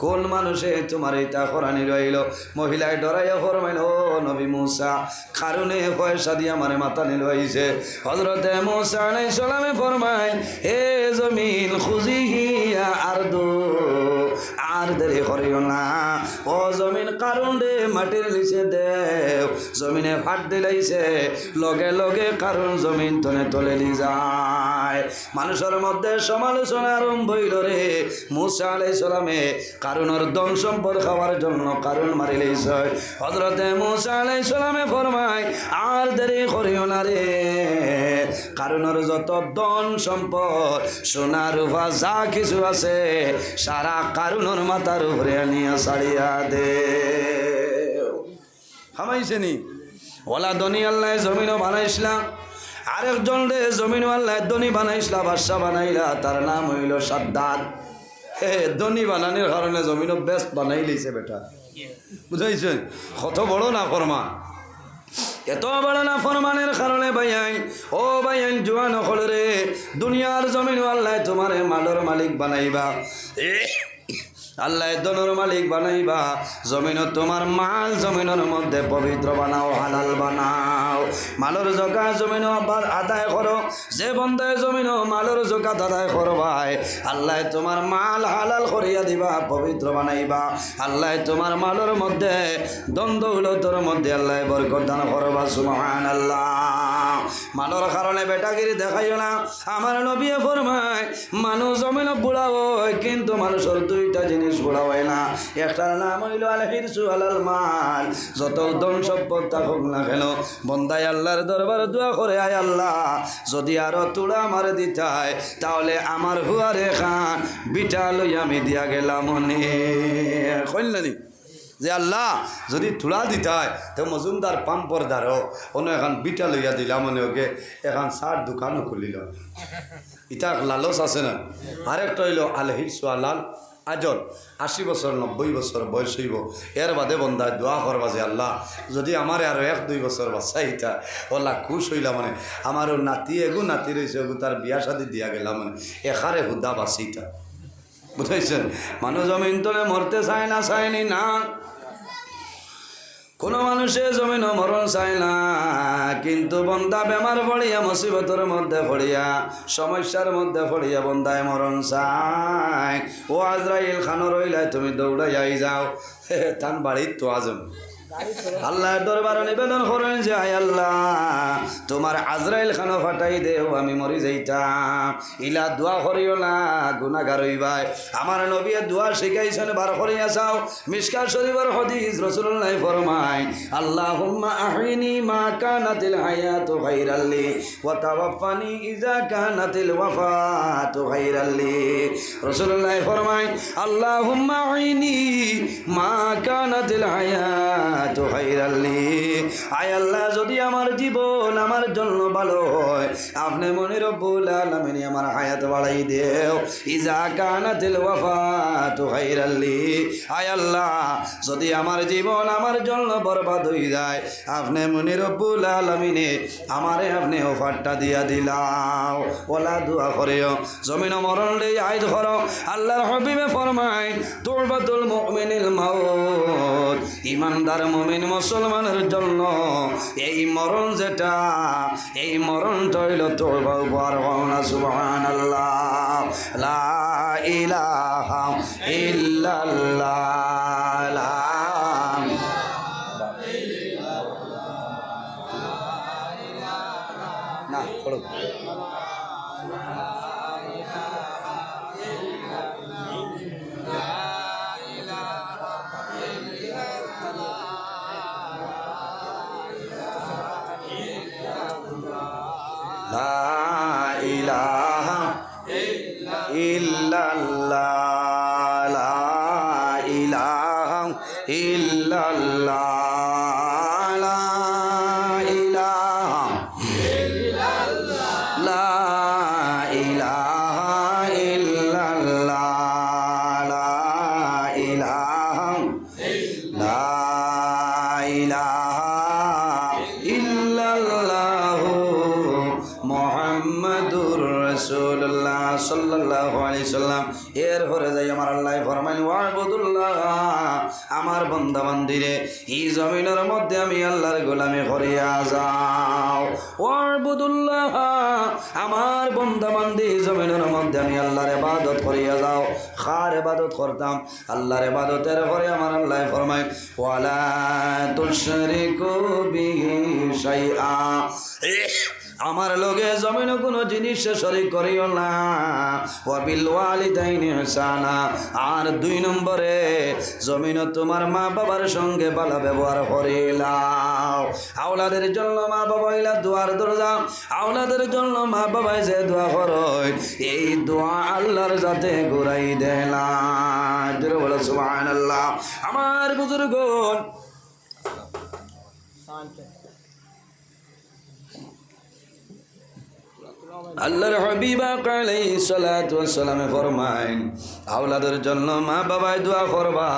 কোন মানুষে তোমার এটা করানি রইল? মহিলায় ডরাইয়া ফরমাইল ও নবী মূসা কারণে পয়সা দিয়ে আমার মাথা নিল হইছে। হযরতে মূসা আলাইহিস সালামে ফরমায় হে জমিন খুজিহিয়া আরদু, আর দেরি করিও না ও জমিন, কারণ রে মাটির নিচে দেও। জমিনে ফাট দিলাইছে, লগে লগে কারণ জমিন তনে তলে নি যায়। মানুষের মধ্যে সমালোচনা আরম্ভ হইল রে। মূসা আলাইহিস সালামে কারুনের ধন সম্পদ খাওয়ার জন্য কারণ মারিলেছে। হযরতে মূসা আলাইহিস সালামে ফরমায় আর দেরি করিও না রে, কারুনের যত ধন সম্পদ সোনা রূপা যা কিছু আছে সারা কারুনের মাথার উপরে নিয়ে ছাড়িয়া দে। হামাইছে নি ওলা ধনী আল্লাহ জমিনও বানাইছিলাম, আরেকজন রে জমিন আল্লাহ ধনী বানাইছিলা, বাদশা বানাইলা, তার নাম হইল সাদ্দাত। ধনী বানানোর কারণে জমিনও বেস্ট বানাই লইছে বেটা, বুঝাইছেন? কত বড় না ফরমান, এত বড় না ফরমানের কারণে ভাইয়াই ও ভাইয়াই জোয়ান হল রে, দুনিয়ার জমিন আল্লাহ তোমার মালর মালিক বানাইবা, আল্লাহ ধনের মালিক বানাইবা, জমিন তোমার মাল জমিনের মধ্যে পবিত্র বানাও, হালাল বানাও। মালর জাকাত জমিন আবার আদায় করো, যে বন্ধায় জমিন মালর জাকাত আদায় করবাই আল্লাহ তোমার মাল হালাল করিয়া দিবা, পবিত্র বানাইবা। আল্লাহ তোমার মালর মধ্যে দ্বন্দ্ব দৌলতর মধ্যে আল্লাহ বরকত দান করবা, সুবহানাল্লাহ। মালর কারণে বেটাগিরি দেখাইও না। আমার নবী ফরমায় মানুষ জমিন বুড়া হয়, কিন্তু মানুষের দুইটা জিনিস বুড়া হয় না, একটার নাম হইল আল হিরসু আলাল মাল। যত ধন সম্পদ থাকুক না কেন বন্দায় আল্লাহর দরবার দোয়া করে, আয় আল্লাহ যদি আরো তুলা আমার দিতাই তাহলে আমার হুয়ারে খান বিটা লই আমি দিয়া গেলাম মনে কইলানি যে আল্লাহ যদি তুলা দিতাই তো মজুমদার পাম্পর দ্বারও অন্য এখন বিটা লইয়া দিলাম মনে ওকে এখন সার দোকানও খুলিল। ইটা লালস আছে না। আরেকটা হইল আল হিরসু আলাল আজল, 80 বছর 90 বছর বয়স হইব, এর বাদে বন্ধায় দোয়া করবা যে আল্লাহ যদি আমার আরো 1-2 বছর বাচ্চাইতা ওলা খুশ হইলা, মানে আমারও নাতি এগু নাতি রয়েছে এগু তার বিয়া শাদি দিয়া গেলাম, মানে এখারে হুদা বাঁচিতা, বুঝাইছেন? মানুষ জমিন তলে মরতে চায় না, চায়নি না, কোনো মানুষে জমিন মরণ চায় না, কিন্তু বন্দা বেমার পড়িয়া মুসিবতের মধ্যে পড়িয়া সমস্যার মধ্যে পড়িয়া বন্দায় মরণ চায়। ও আজরাইল খানো রইলাই তুমি দৌড়াই যাও, তান বাড়ির তো আজম আল্লাহর দরবারে নিবেদন করেন যে আয় আল্লাহ তোমার আজরাইল খানো ফাটাই দেও, আমি মরি যাইতাম। ইলা দোয়া করিও না, গুনাহগার হইবাই। আমার নবী দোয়া শিখাইছেন, বার করিয়া চাও। মিশকাত শরীফের হাদিস, রাসূলুল্লাহ ফরমায় আল্লাহুম্মা আহিনি মা কানাতিল হায়াতু খাইরাল লি ওয়া তাওয়াফানি ইযা কানাতিল ওয়াফাতু খাইরাল লি। রাসূলুল্লাহ ফরমায় আল্লাহুম্মা আহিনি মা কানাতিল হায়াত তো খাইরাল্লি, আয় আল্লাহ যদি আমার জীবন আমার জন্য ভালো হয় আপনি মনে রব্বুল আলামিন আমার হায়াত বাড়াই দেও। ইজা কানাতিল ওয়াফাতু খাইরাল্লি, আয় আল্লাহ যদি আমার জীবন আমার জন্য বরবাদ হয়ে যায় আপনি মনে রব্বুল আলামিনে আমারে আপনি ওফারটা দিয়া দিলাও। ওলা দোয়া করেও জমিন মরণ রে আইদ করো। আল্লাহর হাবিবে ফরমায় তুরবাতুল মুমিনিল মাউত, ইমানদার মুমিন মুসলমানের জন্য এই মরণ যেটা, এই মরণটা হইল তওবা উপহার। সুবহানাল্লাহ, লা ইলাহা ইল্লাল্লাহ, লা না পড়ো লা ইলাহা ইল্লাল্লাহু মুহাম্মাদুর রাসূলুল্লাহ সাল্লাল্লাহু আলাইহি সাল্লাম। এর পরে যাই আমার আল্লাহ ফরমাইন ওয়াবুদুল্লাহ, আমার বান্দা বান্দিরে এই জমিনের মধ্যে আমি আল্লাহর গোলামি করিয়া যাও। ওয়াবুদুল্লাহ, আমার বান্দা বান্দি জমিনের মধ্যে আমি আল্লাহর ইবাদত করিয়া যাও। কার ইবাদত করতাম? আল্লাহর ইবাদতের পরে আমার আল্লাহ ফরমাইন ওয়ালা তুশরিকু বিহি শাইআ, আমার লগে জমিন কোনো জিনিস শরীক করিও না। ওয়া বিল ওয়ালিদাইনি ইহসানা, আর 2 নম্বরে জমিন তোমার মা বাবার সঙ্গে ভালো ব্যবহার করিলাও। আওলাদের জন্য মা বাবা হইলা দুয়ার দরজা, আওলাদের জন্য মা বাবাই যে দোয়া করয় এই দোয়া আল্লাহর যাতে ঘুরাই দেলা। জোরে বলো সুবহানাল্লাহ। আমার বুজুর্গগণ, আল্লাহর হাবিব আলাইহিস সালাতু ওয়াস সালাম ফরমায় আওলাদের জন্য মা বাবায় দোয়া করবা,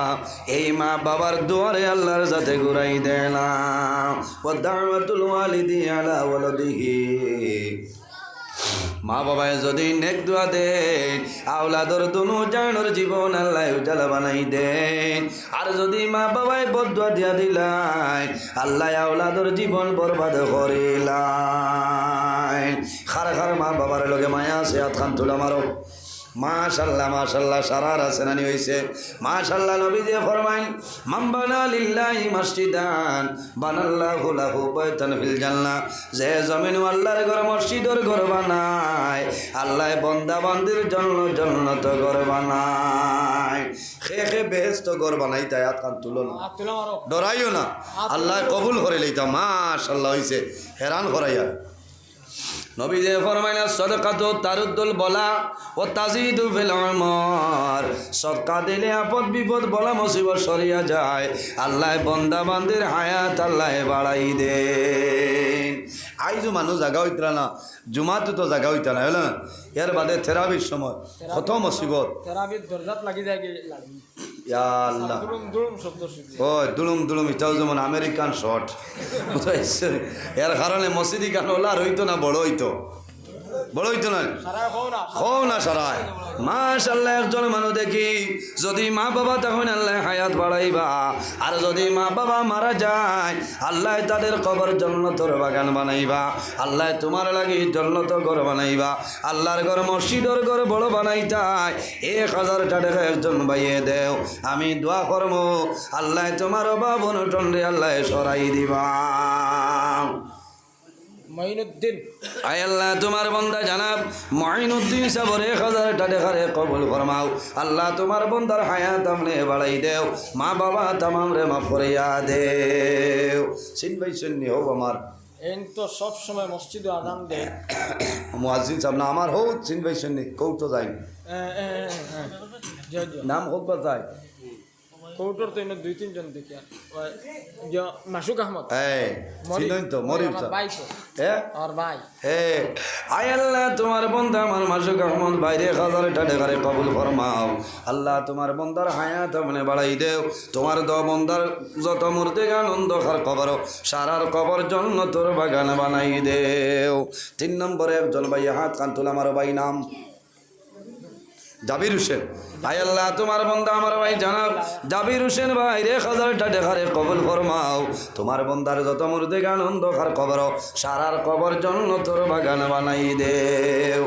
এই মা বাবার দোয়ারে আল্লাহর যাতে ঘুরাই দেনা। ওয়া দাওয়াতুল ওয়ালিদি আলা ওয়ালাদিহি, মা বাবায় যদি নেক দোয়া দেন আওলাদর দুনু জানোর জীবন আল্লাহ উজালা বানাই দেন। আর যদি মা বাবায় বদদুয়া দিয়া দিলাই আল্লাহ আওলাদর জীবন বরবাদ করিলাই। খার খার মা বাবার লগে মায়া আছে, হাত খান তুলা মারো। মাশাআল্লাহ মাশাআল্লাহ, সারার আসেনানি হইছে মাশাআল্লাহ। নবী যে ফরমাইন মান বানা লিল্লাহি মসজিদান বানাল্লাহু লাহু বাইতান ফিল জান্নাহ, যে জমিন আল্লাহর ঘর মসজিদের ঘর বানায় আল্লাহ বান্দা বান্দির জন্য জান্নাত ঘর বানায়। খে খে বেহেশত ঘর বানাই তাই হাত কান তুলো না, ডরাইও না, আল্লাহ কবুল করে লইতা। মাশাআল্লাহ হইছে, হেরান করাইয়া। নবী যে ফরমাইনা সাদাকাতু তারুদ্দুল বলা ও তাজিদু ফিল উমর, সদকা দিলে আপদ বিপদ বলা মুসিবত সরিয়া যায়, আল্লাহ বান্দা বান্দির হায়াত আল্লাহ বাড়াই দেন। আইজু মানুষ জায়গা হইতরা না, জুমাতে তো জায়গা হইতা না, হলো না? এর বাদে থেরাপির সময় কত মুসিবত, থেরাপির দরজাত লাগি যায় লাগি ইয়া আল্লাহ। দুলুম দুলুম শব্দ শুনি। ও দুলুম দুলুম, এটাও যেমন আমেরিকান শট, বুঝাইছে? এর কারণে মসজিদি গান ওলা আর হইতো না, বড় হইতো, বড় হইতো না, সারা হও না হও না সারায়। মাশাআল্লাহ, একজন মানুষ দেখি যদি মা বাবা তখন আল্লাহ হায়াত বাড়াইবা, আর যদি মা বাবা মারা যায় আল্লাহ তাদের কবর জান্নাতের বাগান বানাইবা, আল্লাহ তোমার লাগি জান্নাত ঘর বানাইবা, আল্লাহর ঘর মসজিদের ঘর বড় বানাইতাই 1000 টাকা একজন বাইয়ে দেও, আমি দোয়া করব আল্লাহ তোমার অভাব অনটন রে আল্লাহ সরাই দিবা। মঈনুদ্দিন, আয় আল্লাহ তোমার বান্দা জানাব মঈনুদ্দিন সাহেবের 1000 টাকা রে কবুল ফরমাও, আল্লাহ তোমার বান্দার হায়াত আমনে বাড়াই দেও, মা বাবা তামাম রে মাফ করিয়া দেও। চিনবাই চিন্নি হোক আমার এন তো সব সময় মসজিদে আযান দেয় মুয়াজ্জিন সাহেব না আমার হোক, চিনবাই চিন্নি কৌ তো যাই জয় জয় নাম হোক বা যাই কৌটোর তো এনে 2-3 জন দেখি মাসুক আহমদ, চিনই তো মরিব ভাই তো আর ভাই। আয় আল্লাহ তোমার বন্ধা আমার মাসুক আহমদ বাইরে 1000 টাকা রে কবুল ফরমাও, আল্লাহ তোমার বন্দার হায়াত আমনে বাড়াই দেও, তোমার দ বন্দার যত মূর্তি গান অন্ধকার কবর সারার কবর জান্নাতের বাগান বানাই দেও। 3 নম্বরে একজন ভাই হাত কান তুলা, আমার ভাই নাম জাবির হোসেন। আয় আল্লাহ তোমার বন্দা আমার ভাই জানাব জাবির হোসেন ভাই রে 1000 টাকা রে কবুল ফরমাও, তোমার বন্দার যত মুর্দে গান অন্ধকার কবর সারার কবর জান্নাতের বাগান বানাই দেও।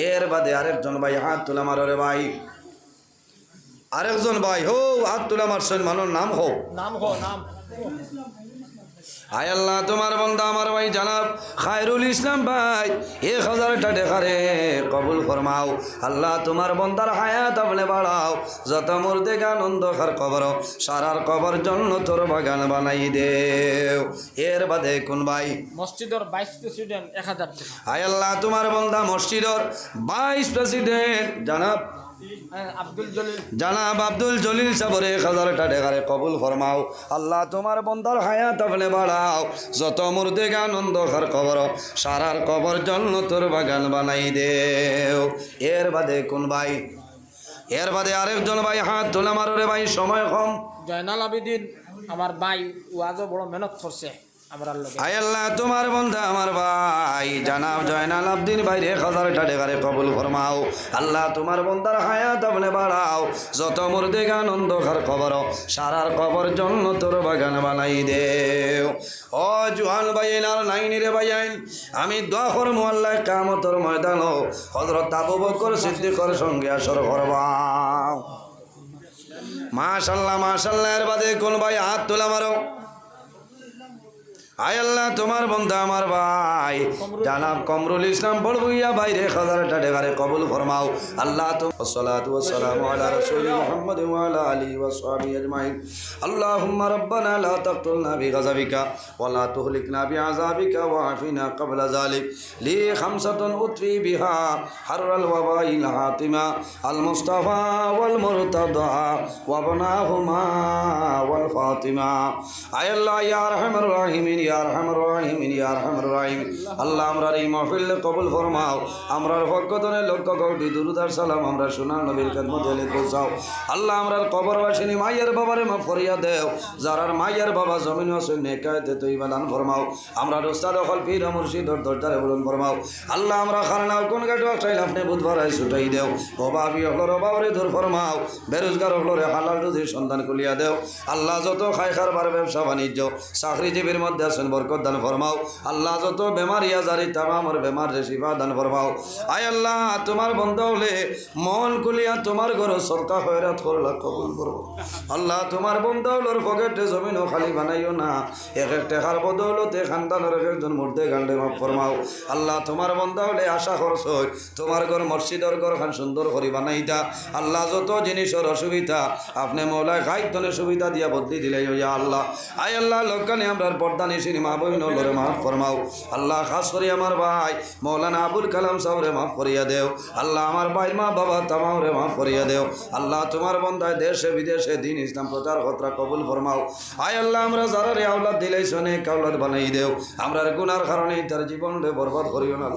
এর বাদে আরেকজন ভাই হাত তুলা মাররে ভাই, আরেকজন ভাই হো হাত তুলা মারছেন, মানুষ নাম হো নাম হো নাম। আয় আল্লাহ তোমার বন্দা আমার ভাই জানাব খায়রুল ইসলাম ভাই 1000 টাকা রে কবুল ফরমাও, আল্লাহ তোমার বন্দার হায়াত আপনি বাড়াও, যত মুর্দে গান অন্ধকার কবর সারার কবর জান্নাতের বাগান বানাই দেও। এর বাদে কোন ভাই মসজিদের 22 প্রেসিডেন্ট 1000 টাকা। আয় আল্লাহ তোমার বন্দা মসজিদের 22 প্রেসিডেন্ট জানাব আব্দুল জলিল, জানাব আব্দুল জলিল সাবরে 1000 টাকা রে কবুল ফরমাও, আল্লাহ তোমার বন্দার হায়াত আপনি বাড়াও, যত মুর্দে গান অন্ধকার কবর সারার কবর জান্নাতের বাগান বানাই দেও। এর বাদে কোন ভাই, এর বাদে আরেকজন ভাই হাত তোলা মারো রে ভাই, সময় কম। জয়নাল আবেদিন আমার ভাই ওয়াজও বড় মেহনত করছে আমরা লোকে আয় আল্লাহ তোমার বন্ধা আমার ভাই জানাব জয়নাল আব্দিন বাইরে 1000 টাকা কবুল ফরমাও আল্লাহ তোমার বন্দার হায়াত আপনি বাড়াও যত মুর্দে গান অন্ধকার কবর সারার কবর জন্য তোর বাগান বানাই দেও ও জুহান ভাইয়েন আর নাইনি রে ভাইয়েন আমি দোয়া করবো আল্লাহ কিয়ামতের ময়দান হযরত আবু বকর সিদ্দিকের সঙ্গে আসর করবাও মাশাআল্লাহ মাশাআল্লাহ এর বাদে কোন ভাই হাত তোলা মারো আয় আল্লাহ তোমার বন্ধা আমার ভাই জানাব কমরুল ইসলাম বড়বুইয়া বাইরে 1000 টাকা কবুল ফরমাও আল্লাহ সাল্লাতু ওয়াসসালামু আলা রাসূলি মুহাম্মদ ওয়া আলা আলিহি ওয়া সাহবিহি আজমাইন আল্লাহুম্মা রাব্বানা লা তাকতুলনা বিগাযাবিকা ওয়া লা তুহলিকনা বিআযাবিকা ওয়া আফিনা ক্বাবলা যালিক লি খামসাতুন উতফি বিহা হাররাল ওয়াবাইল হাতিমা আল মুস্তাফা ওয়াল মুরতাদা ওয়া বানাহুমা ওয়াল ফাতিমা আয় আল্লাহ ইয়া আরহামার রাহিমিন ইয়া আরহামার রাহিমিন ইয়া আরহামার রাহিমিন আল্লাহ আমরার এই মাহফিল কবুল ফরমাও আমরার ভক্তজনে লক্ষ কোটি দুরূদ আর সালাম আমরা সোনার নবীর খেদমতে এলে পৌঁছাও আল্লাহ আমরার কবরবাসিনী মায়ের বাবারে মাফ করিয়া দেও যারার মায়ের বাবা জমিন আছে নেকায়েতে তৈবা দান ফরমাও আমরা উস্তাদ হল পীর মুর্শিদ দরজারে বলুন ফরমাও আল্লাহ আমরা খানাও কোন গাটো চাইলে আপনি বুধবার ছুটাই দেও অভাবী হলর অভাবরে দূর ফরমাও বেরোজগার হলরে হালাল রুজির সন্ধান খুলিয়া দেও আল্লাহ যত খাই খারবার ব্যবসা বাণিজ্য চাকরিজীবীর মধ্যে আছেন বরকত দান ফরমাও আল্লাহ যত বেমারিয়া জারি তামামর বেমার শিফা দান ফরমাও আয় আল্লাহ তোমার বন্ধ হলে মন খুলিয়া তোমার ঘর সরকা খয়রাত করলা কবুল করো আল্লাহ তোমার বন্ধ হলোর পকেটে জমিনও খালি বানাইও না এক এক টাকার বদৌলতে খানদানের একজন মুর্দে গান্ডে মাফ ফরমাও আল্লাহ তোমার বন্ধ হলে আশা খরচ হয় তোমার ঘর মসজিদর ঘর খান সুন্দর করে বানাইতা আল্লাহ যত জিনিসের অসুবিধা আপনি মৌলায় খাইতনের সুবিধা দিয়া বদলি দিলে ইয়া আল্লাহ আয় আল্লাহ লোকানে আমরা পর্দা নিশিনি মা বইন লরে মাফ ফরমাও আল্লাহ খাস করি আমার ভাই মৌলানা আবুল কালাম সাহরে মাফ করিয়া দেও আল্লাহ আমার ভাই মা বাবা তামামরে মাফ করিয়া দেও আল্লাহ তোমার বন্ধায় দেশে বিদেশে দিন ইসলাম প্রচার কতরা কবুল ফরমাও আয় আল্লাহ আমরা যারা রে আওলাদ দিলেই শোনে কাউলাদ বানাই দেও আমরা গুনার কারণে তার জীবনরে বরবাদ করিও না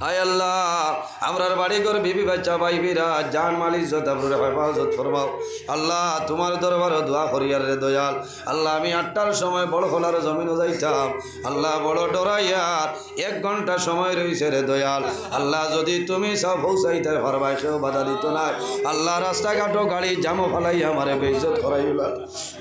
আয় আল্লাহ আমরার বাড়ি ঘর বিবি বাচ্চা ভাই বিরা জান মালিক জতাবুর হেফাজত ফরমাও আল্লাহ তোমার দরবার দোয়া করিয়ার রে দয়াল আল্লাহ আমি 8টার সময় বড় খোলার জমিনও যাইতাম আল্লাহ বড় ডরাইয়ার 1 ঘন্টা সময় রয়েছে রে দয়াল আল্লাহ যদি তুমি সব পৌঁছাইতে পারবাই সেও বাধা দিত না আল্লাহ রাস্তাঘাটও গাড়ি জামো ফালাই আমারে বেইজ্জত করাইলা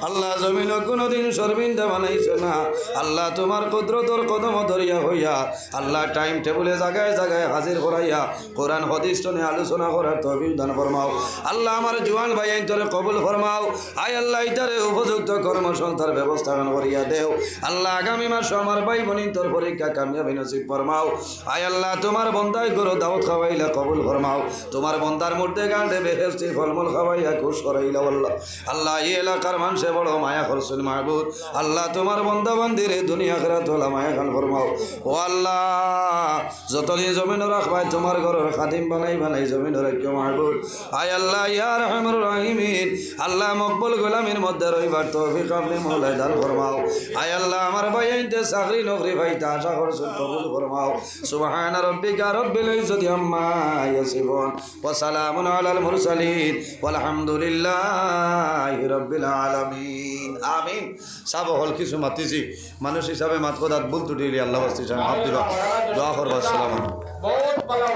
আল্লাহ জমিনও কোনোদিন শর্মিন্দা বানাইছো না আল্লাহ তোমার কুদরতর কদম ধরিয়া হইয়া আল্লাহ টাইম টেবিলে জায়গায় হাজির করাইয়া কোরআন হাদিস টনে আলোচনা করার তৌফিক দান ফরমাও আল্লাহ আমার জওয়ান ভাই আইনতরে কবুল ফরমাও আয় আল্লাহ ইতারে উপযুক্ত কর্মসংস্থার ব্যবস্থা করিয়া দেও আল্লাহ আগামী মাসে আমার ভাই বোনিন তোর পরীক্ষা কামিয়াবি নসিব ফরমাও আয় আল্লাহ তোমার বন্দায় করো দাওয়াত খাওয়াইলা কবুল ফরমাও তোমার বন্দার মধ্যে গান্ডে বেহেশতি ফলমূল খাওয়াইয়া খুশ করাইলা আল্লাহ আল্লাহ এই এলাকার মানুষে বড় মায়া করছেন মাহবুব আল্লাহ তোমার বন্দা বান্দিরে দুনিয়া আখিরাত ওলা মায়া খান ফরমাও ও আল্লাহ যতদিন জমিন রাখবাই তোমার ঘরের খাদিম বানাই জমিন রাখিও মাহবুব আয় আল্লাহ ইয়া রহমান রহিমিন আল্লাহ মকবুল গোলামের মধ্যে রইবার তৌফিক আপনি মৌলায় দান ফরমাও আয় আল্লাহ আমার ভাই আইনতে চাকরি নকরি ভাইতে আশা করছেন কবুল ফরমাও সুবহান রাব্বিকা রব্বিল ইজ্জতি আম্মা ইয়াসিফুন ওয়া সালামুন আলাল মুরসালিন ওয়ালহামদুলিল্লাহি রাব্বিল আলামিন আমিন সব হল কিছু মাতিছি মানুষ হিসাবে মাত কোদাত ভুল ত্রুটি আল্লাহ ওয়াস্তি মাফ দিবা দোয়া করবা আসসালামু বহুত ভালো